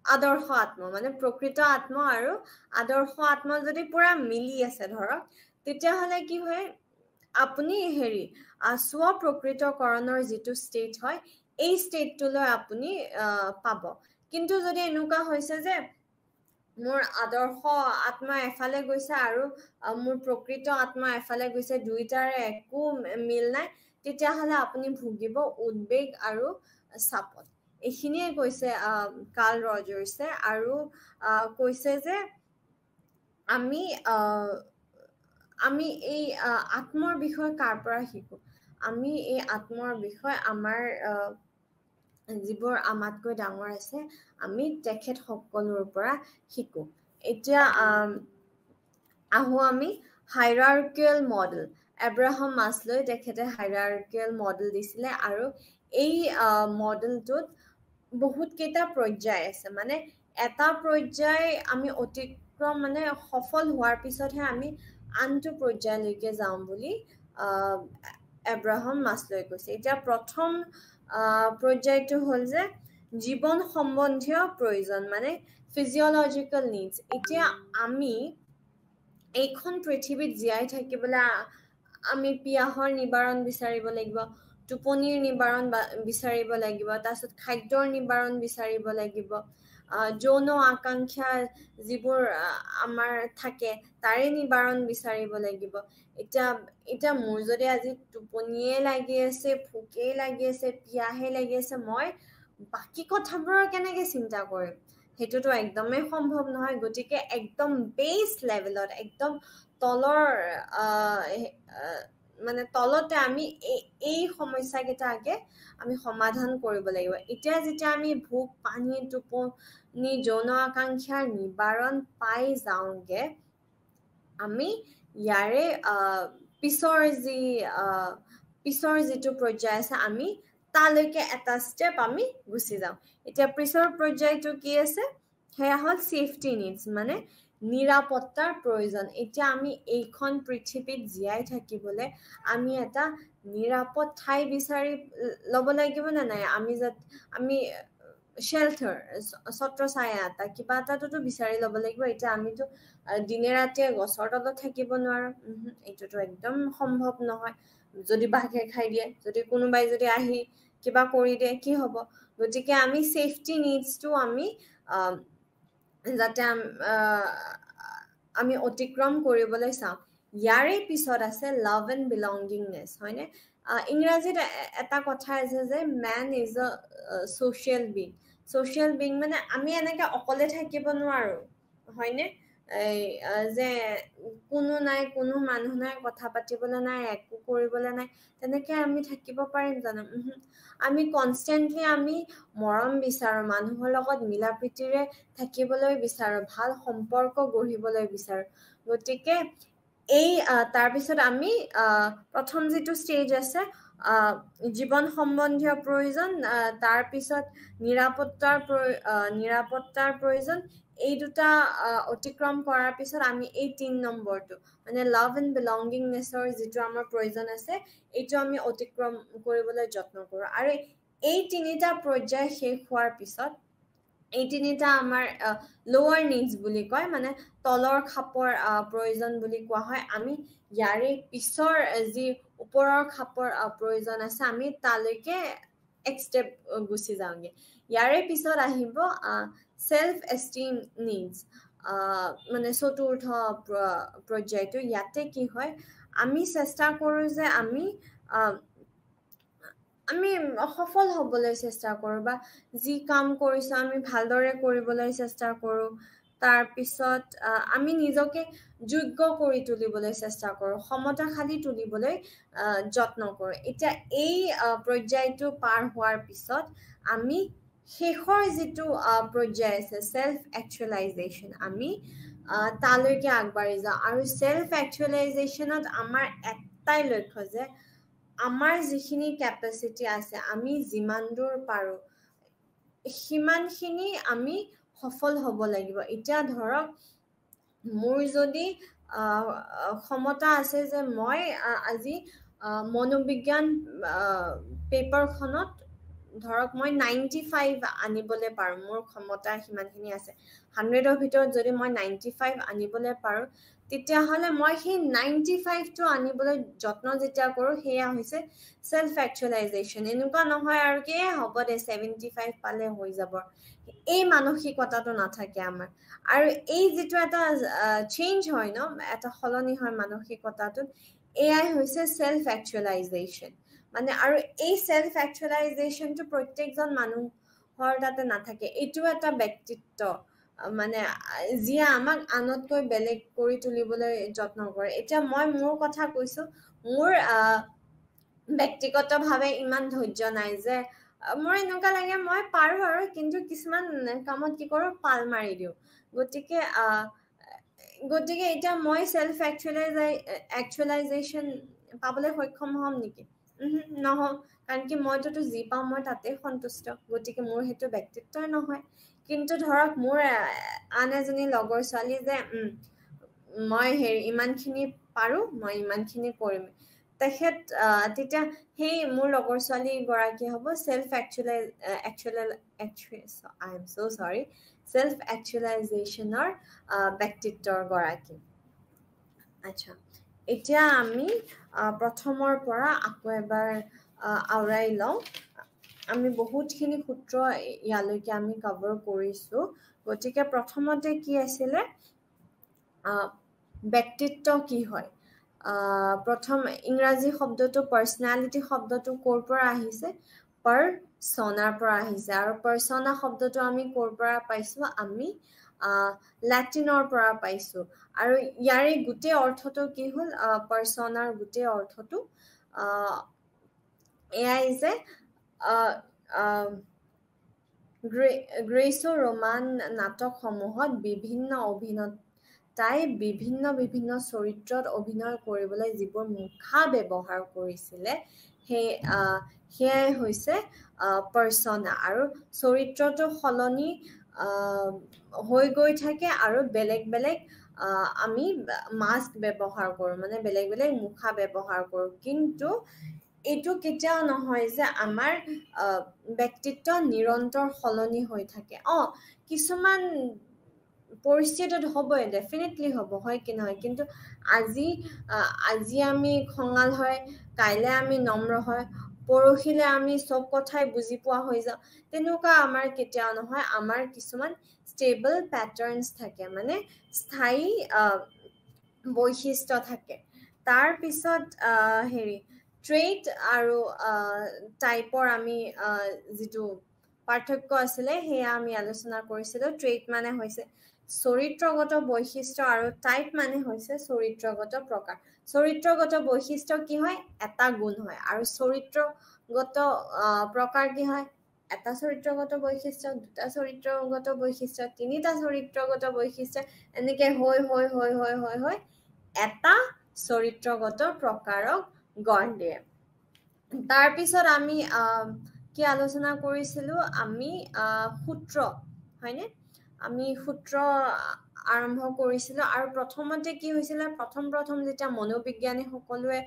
আদৰ্শ আত্ম মানে প্ৰকৃত আত্ম আৰু আদৰ্শ আত্ম যদি পুৰা মিলি আছে ধৰক তেতিয়াহ'লে কি হয় আপুনি হেৰি স্ব প্ৰকৃতকৰণৰ যিটো ষ্টেট হয় এই ষ্টেটটোলৈ আপুনি পাব কিন্তু যদি এনেকুৱা হৈছে যে মোৰ আদৰ্শ আত্মা এফালে গৈছে আৰু মোৰ প্ৰকৃত আত্মা এফালে গৈছে দুইটাৰে একো মিল নাই তেতিয়াহ'লে আপুনি ভুগিব উদ্বেগ আৰু চাপত এইখিনিয়ে কৈছে কাৰ্ল ৰজাৰ্ছে আৰু কৈছে যে আমি এই আত্মৰ বিষয়ে কাৰ পৰা শিকো আমি এই আত্মৰ বিষয়ে আমাৰ যিবোৰ আমাতকৈ ডাঙৰ আছে আমি তেখেত সকলৰ পৰা শিকো এতিয়া আহো আমি হাইৰাৰ্কিয়েল মডেল এব্ৰাহাম মাছলৈ তেখেতে হাইৰাৰ্কিয়েল মডেল দিছিলে আৰু এই মডেলটোত বহুত কেইটা পৰ্যায় আছে মানে এটা পৰ্যায় আমি অতিক্ৰম মানে সফল হোৱাৰ পিছতহে আমি আনটো পৰ্যায়লৈকে যাওঁ বুলি এব্ৰাহাম মাছলৈ কৈছে এতিয়া প্ৰথম পৰ্যায়টো হ'ল যে জীৱন সম্বন্ধীয় প্ৰয়োজন মানে ফিজিঅলজিকেল নিডছ এতিয়া আমি এইখন পৃথিৱীত জীয়াই থাকিবলৈ আমি পিয়াহৰ নিবাৰণ বিচাৰিব লাগিব টোপনিৰ নিবাৰণ বিচাৰিব লাগিব তাৰপিছত খাদ্যৰ নিবাৰণ বিচাৰিব লাগিব যৌন আকাংক্ষা যিবোৰ আমাৰ থাকে তাৰে নিবাৰণ বিচাৰিব লাগিব এতিয়া মোৰ যদি আজি টোপনিয়ে লাগি আছে ভোকেই লাগি আছে পিয়াহে লাগি আছে মই বাকী কথাবোৰৰ কেনেকে চিন্তা কৰিম সেইটোতো একদমেই সম্ভৱ নহয় গতিকে একদম বেছ লেভেলত একদম তলৰ মানে তলতে আমি এই সমস্যাকেইটা আগে আমি সমাধান কৰিব লাগিব এতিয়া যেতিয়া আমি ভোক পানী টোপনি যৌন আকাংক্ষাৰ নিবাৰণ পাই যাওঁগে আমি ইয়াৰে পিছৰ যিটো পৰ্যায় আছে আমি তালৈকে এটা ষ্টেপ আমি গুচি যাওঁ এতিয়া পিছৰ পৰ্যায়টো কি আছে সেয়া হ'ল সেফটি নিডছ মানে নিৰাপত্তাৰ প্ৰয়োজন এতিয়া আমি এইখন পৃথিৱীত জীয়াই থাকিবলৈ আমি এটা নিৰাপদ ঠাই বিচাৰি ল'ব লাগিব নে নাই আমি শেল্টাৰ ছত্ৰ ছায়া এটা কিবা এটাতো বিচাৰি ল'ব লাগিব এতিয়া আমিতো দিনে ৰাতিয়ে গছৰ তলত থাকিব নোৱাৰো এইটোতো একদম সম্ভৱ নহয় যদি বাঘে খাই দিয়ে যদি কোনোবাই যদি আহি কিবা কৰি দিয়ে কি হ'ব গতিকে আমি সেফটি নিডছটো আমি যাতে আমি অতিক্ৰম কৰিবলৈ চাওঁ ইয়াৰে পিছত আছে লাভ এণ্ড বিলংগিংনেছ হয়নে ইংৰাজীত এটা কথা আছে যে man is a social being মানে আমি এনেকে অকলে থাকিব নোৱাৰো হয়নে যে কোনো নাই কোনো মানুহ নাই কথা পাতিবলৈ নাই একো কৰিবলৈ নাই তেনেকে আমি থাকিব পাৰিম জানো আমি কনষ্টেণ্টলি আমি মৰম বিচাৰো মানুহৰ লগত মিলা প্ৰীতিৰে থাকিবলৈ বিচাৰো ভাল সম্পৰ্ক গঢ়িবলৈ বিচাৰো গতিকে এই তাৰপিছত আমি প্ৰথম যিটো ষ্টেজ আছে জীৱন সম্বন্ধীয় প্ৰয়োজন তাৰপিছত নিৰাপত্তাৰ প্ৰয়োজন এই দুটা অতিক্ৰম কৰাৰ পিছত আমি এই ৩ নম্বৰটো মানে লাভ এণ্ড বিলংগিংনেছৰ যিটো আমাৰ প্ৰয়োজন আছে এইটো আমি অতিক্ৰম কৰিবলৈ যত্ন কৰোঁ আৰু এই ৩টা পৰ্যায় শেষ হোৱাৰ পিছত এই ৩টা আমাৰ লোৱাৰ নিডছ বুলি কয় মানে তলৰ খাপৰ প্ৰয়োজন বুলি কোৱা হয় আমি ইয়াৰে পিছৰ যি ওপৰৰ খাপৰ প্ৰয়োজন আছে আমি তালৈকে এক ষ্টেপ গুচি যাওঁগে ইয়াৰে পিছত আহিব সেল্ফ এষ্টিম নিডছ মানে চতুৰ্থ পৰ্যায়টো ইয়াতে কি হয় আমি চেষ্টা কৰোঁ যে আমি সফল হ'বলৈ চেষ্টা কৰোঁ বা যি কাম কৰিছোঁ আমি ভালদৰে কৰিবলৈ চেষ্টা কৰোঁ তাৰ পিছত আমি নিজকে যোগ্য কৰি তুলিবলৈ চেষ্টা কৰোঁ সমতাশালী তুলিবলৈ যত্ন কৰোঁ এতিয়া এই পৰ্যায়টো পাৰ হোৱাৰ পিছত আমি শেষৰ যিটো পৰ্যায় আছে সেলফ একচুৱেলাইজেশ্যন আমি তালৈকে আগবাঢ়ি যাওঁ আৰু সেলফ একচুৱেলাইজেশ্যনত আমাৰ এটাই লক্ষ্য যে আমাৰ যিখিনি কেপাচিটি আছে আমি যিমান দূৰ পাৰোঁ সিমানখিনি আমি সফল হ'ব লাগিব এতিয়া ধৰক মোৰ যদি ক্ষমতা আছে যে মই আজি মনোবিজ্ঞান পেপাৰখনত ধৰক মই 95 আনিবলৈ পাৰোঁ মোৰ ক্ষমতা সিমানখিনি আছে 100ৰ ভিতৰত যদি মই 95 আনিবলৈ পাৰোঁ তেতিয়াহ'লে মই সেই 95টো আনিবলৈ যত্ন যেতিয়া কৰোঁ সেয়া হৈছে সেলফ একচুৱেলাইজেশ্যন এনেকুৱা নহয় আৰু কি হ'ব দে 75 পালে হৈ যাব এই মানসিকতাটো নাথাকে আমাৰ আৰু এই যিটো এটা চেঞ্জ হয় ন এটা সলনি হয় মানসিকতাটোত এয়াই হৈছে সেলফ একচুৱেলাইজেশ্যন মানে আৰু এই সেলফ একচুৱেলাইজেশ্যনটো প্ৰত্যেকজন মানুহৰ তাতে নাথাকে এইটো এটা ব্যক্তিত্ব মানে যিয়ে আমাক আনতকৈ বেলেগ কৰি তুলিবলৈ যত্ন কৰে এতিয়া মই মোৰ কথা কৈছো মোৰ ব্যক্তিগতভাৱে ইমান ধৈৰ্য নাই যে মোৰ এনেকুৱা লাগে মই পাৰোঁ আৰু কিন্তু কিছুমান কামত কি কৰোঁ পাল মাৰি দিওঁ গতিকে এতিয়া মই সেলফ একচুৱেলাইজেশ্যন পাবলৈ সক্ষম হ'ম নেকি নহওঁ কাৰণ কি মইতো যি পাওঁ মই তাতে সন্তুষ্ট গতিকে মোৰ সেইটো ব্যক্তিত্বই নহয় কিন্তু ধৰক মোৰ আন এজনী লগৰ ছোৱালী যে মই ইমানখিনি পাৰোঁ মই ইমানখিনি কৰিম তেখেত তেতিয়া সেই মোৰ লগৰ ছোৱালী গৰাকী হ'ব সেলফ একচুৱেলাইজেশ্যনৰ ব্যক্তিত্বৰ গৰাকী আচ্ছা এতিয়া আমি প্ৰথমৰ পৰা আকৌ এবাৰ আওৰাই লওঁ আমি বহুতখিনি সূত্ৰ ইয়ালৈকে আমি কভাৰ কৰিছোঁ গতিকে প্ৰথমতে কি আছিলে ব্যক্তিত্ব কি হয় প্ৰথম ইংৰাজী শব্দটো পাৰ্চনেলিটি শব্দটো ক'ৰ পৰা আহিছে পাৰ্চনাৰ পৰা আহিছে আৰু পাৰ্চনা শব্দটো আমি ক'ৰ পৰা পাইছোঁ আমি লেটিনৰ পৰা পাইছোঁ আৰু ইয়াৰে গোটেই অৰ্থটো কি হ'ল পাৰ্চনাৰ গোটেই অৰ্থটো এয়াই যে গ্ৰেচো ৰোমান নাটকসমূহত বিভিন্ন অভিনেতাই বিভিন্ন চৰিত্ৰত অভিনয় কৰিবলৈ যিবোৰ মুখা ব্যৱহাৰ কৰিছিলে সেয়াই হৈছে পাৰ্চনা আৰু চৰিত্ৰটো সলনি হৈ গৈ থাকে আৰু বেলেগ আমি মাস্ক ব্যৱহাৰ কৰোঁ মানে বেলেগ মুখা ব্যৱহাৰ কৰোঁ কিন্তু এইটো কেতিয়াও নহয় যে আমাৰ ব্যক্তিত্ব নিৰন্তৰ সলনি হৈ থাকে কিছুমান পৰিস্থিতিত হ'বই ডেফিনেটলি হ'ব হয় কি নহয় কিন্তু আজি আমি খঙাল হয় কাইলৈ আমি নম্ৰ হয় পৰহিলে আমি চব কথাই বুজি পোৱা হৈ যাওঁ তেনেকুৱা আমাৰ কেতিয়াও নহয় আমাৰ কিছুমান ষ্টেবল পেটাৰ্নছ থাকে মানে স্থায়ী বৈশিষ্ট্য থাকে তাৰ পিছত ট্ৰেইট আৰু টাইপৰ আমি যিটো পাৰ্থক্য আছিলে সেয়া আমি আলোচনা কৰিছিলোঁ ট্ৰেইট মানে হৈছে চৰিত্ৰগত বৈশিষ্ট্য আৰু টাইপ মানে হৈছে চৰিত্ৰগত প্ৰকাৰ চৰিত্ৰগত বৈশিষ্ট্য কি হয় এটা গুণ হয় আৰু চৰিত্ৰগত প্ৰকাৰ কি হয় এটা চৰিত্ৰগত বৈশিষ্ট্য দুটা চৰিত্ৰগত বৈশিষ্ট্য তিনিটা চৰিত্ৰগত বৈশিষ্ট্য এনেকে হৈ এটা চৰিত্ৰগত প্ৰকাৰক গঢ় দিয়ে তাৰপিছত আমি কি আলোচনা কৰিছিলোঁ আমি সূত্ৰ হয়নে আমি সূত্ৰ আৰম্ভ কৰিছিলোঁ আৰু প্ৰথমতে কি হৈছিলে প্ৰথম যেতিয়া মনোবিজ্ঞানী সকলোৱে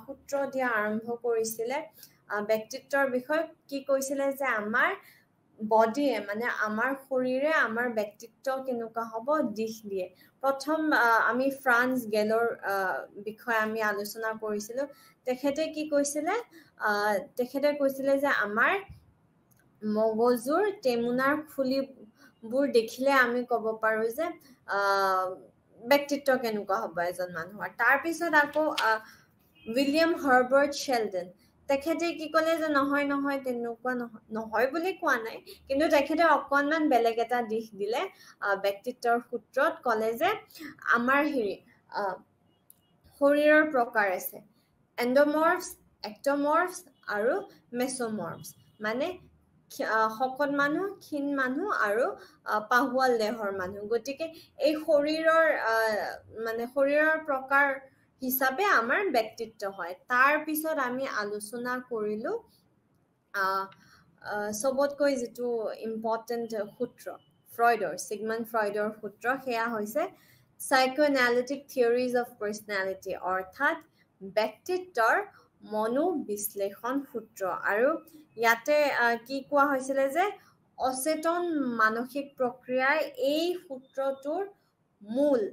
সূত্ৰ দিয়া আৰম্ভ কৰিছিলে ব্যক্তিত্বৰ বিষয়ে কি কৈছিলে যে আমাৰ বডিয়ে মানে আমাৰ শৰীৰে আমাৰ ব্যক্তিত্ব কেনেকুৱা হ'ব দিশ দিয়ে প্ৰথম আমি ফ্ৰান্স গেলৰ বিষয়ে আমি আলোচনা কৰিছিলোঁ তেখেতে কি কৈছিলে তেখেতে কৈছিলে যে আমাৰ মগজুৰ টেমুনাৰ খুলিবোৰ দেখিলে আমি ক'ব পাৰোঁ যে ব্যক্তিত্ব কেনেকুৱা হ'ব এজন মানুহৰ তাৰপিছত আকৌ উইলিয়াম হাৰ্বাৰ্ট শ্বেলডন তেখেতে কি ক'লে যে নহয় নহয় তেনেকুৱা নহয় বুলি কোৱা নাই কিন্তু তেখেতে অকণমান বেলেগ এটা দিশ দিলে ব্যক্তিত্বৰ সূত্ৰত ক'লে যে আমাৰ শৰীৰৰ প্ৰকাৰ আছে এণ্ডোমৰ্ফছ এক্টোমৰ্ফছ আৰু মেছ'মৰ্ফছ মানে শকত মানুহ ক্ষীণ মানুহ আৰু পাহুৱাল দেহৰ মানুহ গতিকে এই শৰীৰৰ মানে শৰীৰৰ প্ৰকাৰ হিচাপে আমাৰ ব্যক্তিত্ব হয় তাৰ পিছত আমি আলোচনা কৰিলো সবতকৈ যেটো ইম্পৰ্টেন্ট সূত্ৰ ফ্ৰয়ডৰ সিগমণ্ড ফ্ৰয়ডৰ সূত্ৰ সেয়া হৈছে psychoanalytic theories of personality অৰ্থাৎ ব্যক্তিত্বৰ মনোবিশ্লেষণ সূত্ৰ আৰু ইয়াতে কি কোৱা হৈছিল যে অচেতন মানসিক প্ৰক্ৰিয়াই এই সূত্ৰটোৰ মূল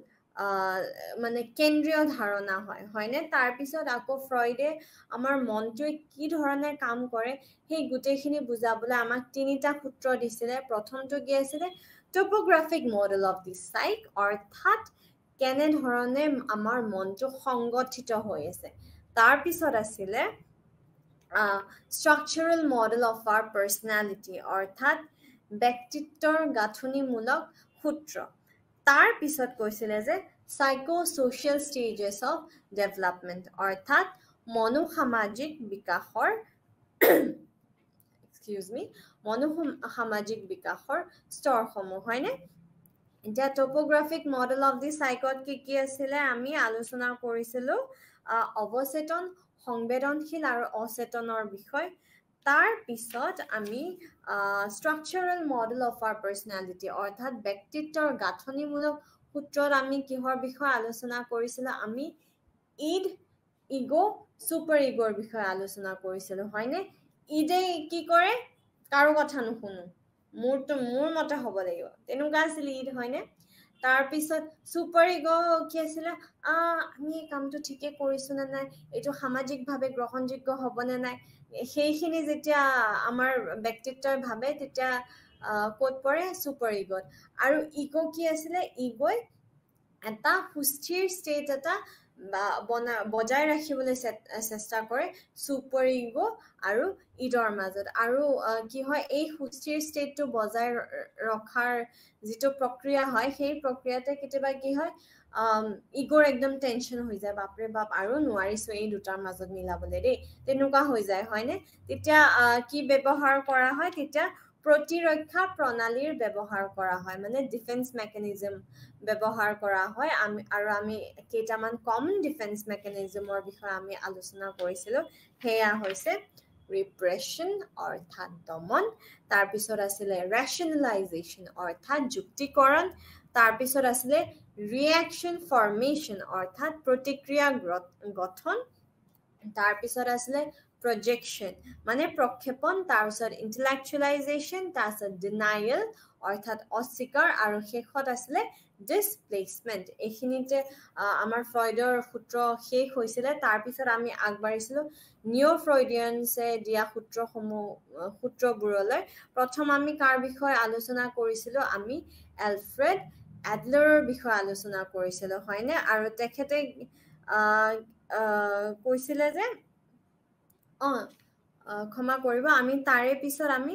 মানে কেন্দ্ৰীয় ধাৰণা হয়নে তাৰ পিছত আকৌ ফ্ৰয়ডে আমাৰ মনটোৱে কি ধৰণে কাম কৰে সেই গুটেইখিনি বুজাবলৈ আমাক তিনিটা সূত্ৰ দিছিলে প্ৰথমটো কি আছিল টপোগ্ৰাফিক মডেল অফ দি সাইক অৰ্থাৎ কেনে ধৰণে আমাৰ মনটো সংগঠিত হৈ আছে তাৰ পিছত আছিল structural model of our personality অৰ্থাৎ ব্যক্তিত্বৰ গাঁথনিমূলক সূত্ৰ তাৰ পিছত কৈছিলে যে psychosocial stages of development অৰ্থাৎ মনোসামাজিক বিকাশৰ মনোসামাজিক বিকাশৰ স্তৰসমূহ হয়নে এতিয়া টপোগ্ৰাফিক মডেল অফ দি সাইকত কি আছিলে আমি আলোচনা কৰিছিলো অৱচেতন সংবেদনশীল আৰু অচেতনৰ বিষয় তাৰ পিছত আমি স্ট্ৰাকচাৰেল মডেল অফ আৰ পাৰ্সোনালিটি অৰ্থাৎ ব্যক্তিত্বৰ গাঁথনিমূলক সূত্ৰত আমি কিহৰ বিষয়ে আলোচনা কৰিছিলো আমি ইড ইগো সুপাৰ ইগোৰ বিষয়ে আলোচনা কৰিছিলো হয়নে ইডে কি কৰে কাৰো কথা নুশুনো মোৰ মতে হ'ব লাগিব তেনেকুৱা আছিল ইড হয়নে তাৰ পিছত সুপাৰ ইগো কি আছিল আমি এই কামটো ঠিকে কৰিছো না নাই এইটো সামাজিকভাৱে গ্ৰহণযোগ্য হ'ব না নাই সেইখিনি যেতিয়া আমাৰ ব্যক্তিত্বৰ ভাবে তেতিয়া কোড পৰে সুপাৰ ইগোত আৰু ইগো কি আছিল ইগোই এটা সুস্থিৰ ষ্টেট এটা বজাই ৰাখিবলৈ চেষ্টা কৰে সুপাৰ ইগো আৰু ইডৰ মাজত আৰু কি হয় এই সুস্থিৰ ষ্টেটটো বজাই ৰখাৰ যেটো প্ৰক্ৰিয়া হয় সেই প্ৰক্ৰিয়াতে কেতিয়াবা কি হয় ইগোৰ একদম টেনশন হৈ যায় বাপৰে বাপ আৰু নোৱাৰিছো এই দুটাৰ মাজত মিলাবলৈ দেই তেনেকুৱা হৈ যায় হয়নে তেতিয়া কি ব্যৱহাৰ কৰা হয় তেতিয়া প্ৰতিৰক্ষা প্ৰণালীৰ ব্যৱহাৰ কৰা হয় মানে ডিফেন্স মেকানিজম ব্যৱহাৰ কৰা হয় আৰু আমি কেইটামান কমন ডিফেন্স মেকানিজমৰ বিষয়ে আমি আলোচনা কৰিছিলো হেয়া হৈছে ৰিপ্ৰেশন অৰ্থাৎ দমন তাৰ পিছত আছিলে ৰেশনালাইজেশন অৰ্থাৎ যুক্তিকৰণ তাৰ পিছত আছিলে ৰিঅ্যাকশন ফৰ্মেশন অৰ্থাৎ প্ৰতিক্ৰিয়া গঠন তাৰ পিছত আছিলে projection মানে প্ৰক্ষেপণ তাৰ পিছত intellectualization তাৰ পিছত denial অৰ্থাৎ অস্বীকাৰ আৰু শেষত আছিলে displacement এইখিনিতে আমাৰ ফ্ৰয়ডৰ সূত্ৰ শেষ হৈছিল তাৰ পিছত আমি আগবাঢ়িছিলো নিও ফ্ৰয়ডিয়ানছে দিয়া সূত্ৰবোৰলৈ প্ৰথম আমি কাৰ বিষয়ে আলোচনা কৰিছিলো আমি এলফ্ৰেড এডলাৰৰ বিষয়ে আলোচনা কৰিছিলো হয়নে আৰু তেখেতে কৈছিলে যে ক্ষমা কৰিব আমি তাৰে পিছত আমি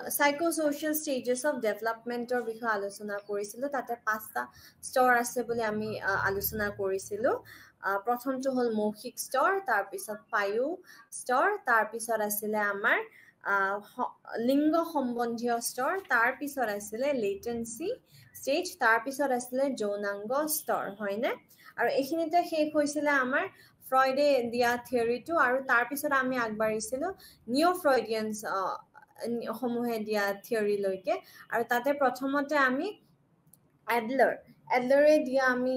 psychosocial stages of developmentৰ বিষয়ে আলোচনা কৰিছিলো তাতে পাঁচটা স্তৰ আছে বুলি আমি আলোচনা কৰিছিলো প্ৰথমটো হ'ল মৌখিক স্তৰ তাৰ পিছত পায়ু স্তৰ তাৰ পিছত আছিল আমাৰ লিংগ সম্বন্ধীয় স্তৰ তাৰ পিছত আছিল লেটেন্সি ষ্টেজ তাৰ পিছত আছিল যৌনাংগ স্তৰ হয়নে আৰু এইখিনিতে শেষ হৈছিল আমাৰ ফ্ৰয়ডে দিয়া থিওৰিটো আৰু তাৰ পিছত আমি আগবাঢ়িছিলো নিও ফ্ৰয়ডিয়ানছ সমূহে দিয়া থিওৰিলৈকে আৰু তাতে প্ৰথমতে আমি এডলাৰে দিয়া আমি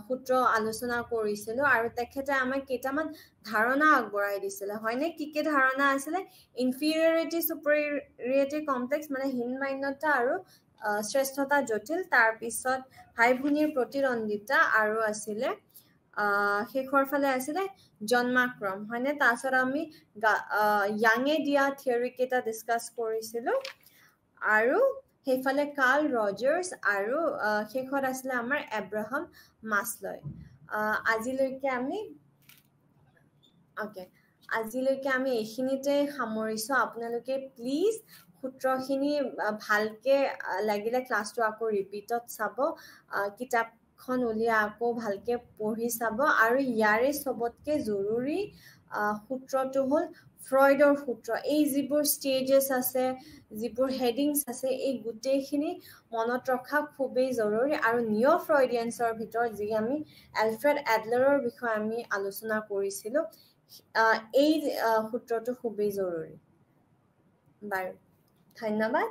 সূত্ৰ আলোচনা কৰিছিলো আৰু তেখেতে আমাক কেইটামান ধাৰণা আগবঢ়াই দিছিলে হয়নে কি ধাৰণা আছিলে ইনফিৰিয়ৰিটি সুপাৰিয়ৰিটি কমপ্লেক্স মানে হীনমান্যতা আৰু শ্ৰেষ্ঠতা জটিল তাৰ পিছত ভাই ভনীৰ প্ৰতিদ্বন্দিতা আৰু আছিলে শেষৰ ফালে আছিলে জন্মাক্ৰম হয়নে তাৰপিছত আমি ইয়াঙে দিয়া থিওৰি কেইটা ডিসকাস কৰিছিলো আৰু সেইফালে কাৰ্ল ৰজাৰ্ছ আৰু শেষত আছিলে আমাৰ এব্ৰাহাম মাছলয় আজিলৈকে আমি আজিলৈকে আমি এইখিনিতে সামৰিছোঁ আপোনালোকে প্লিজ সূত্ৰখিনি ভালকে লাগিলে ক্লাছটো আকৌ ৰিপিটত চাব কিতাপখন উলিয়াই আকৌ ভালকে পঢ়ি চাব আৰু ইয়াৰে চবতকে জৰুৰী সূত্ৰটো হ'ল ফ্ৰয়ডৰ সূত্ৰ এই যিবোৰ ষ্টেজেছ আছে যিবোৰ হেডিংছ আছে এই গোটেইখিনি মনত ৰখা খুবেই জৰুৰী আৰু নিঅ' ফ্ৰয়ডিয়ানছৰ ভিতৰত যি আমি এলফ্ৰেড এডলাৰৰ বিষয়ে আমি আলোচনা কৰিছিলোঁ এই সূত্ৰটো খুবেই জৰুৰী বাৰু ধন্যবাদ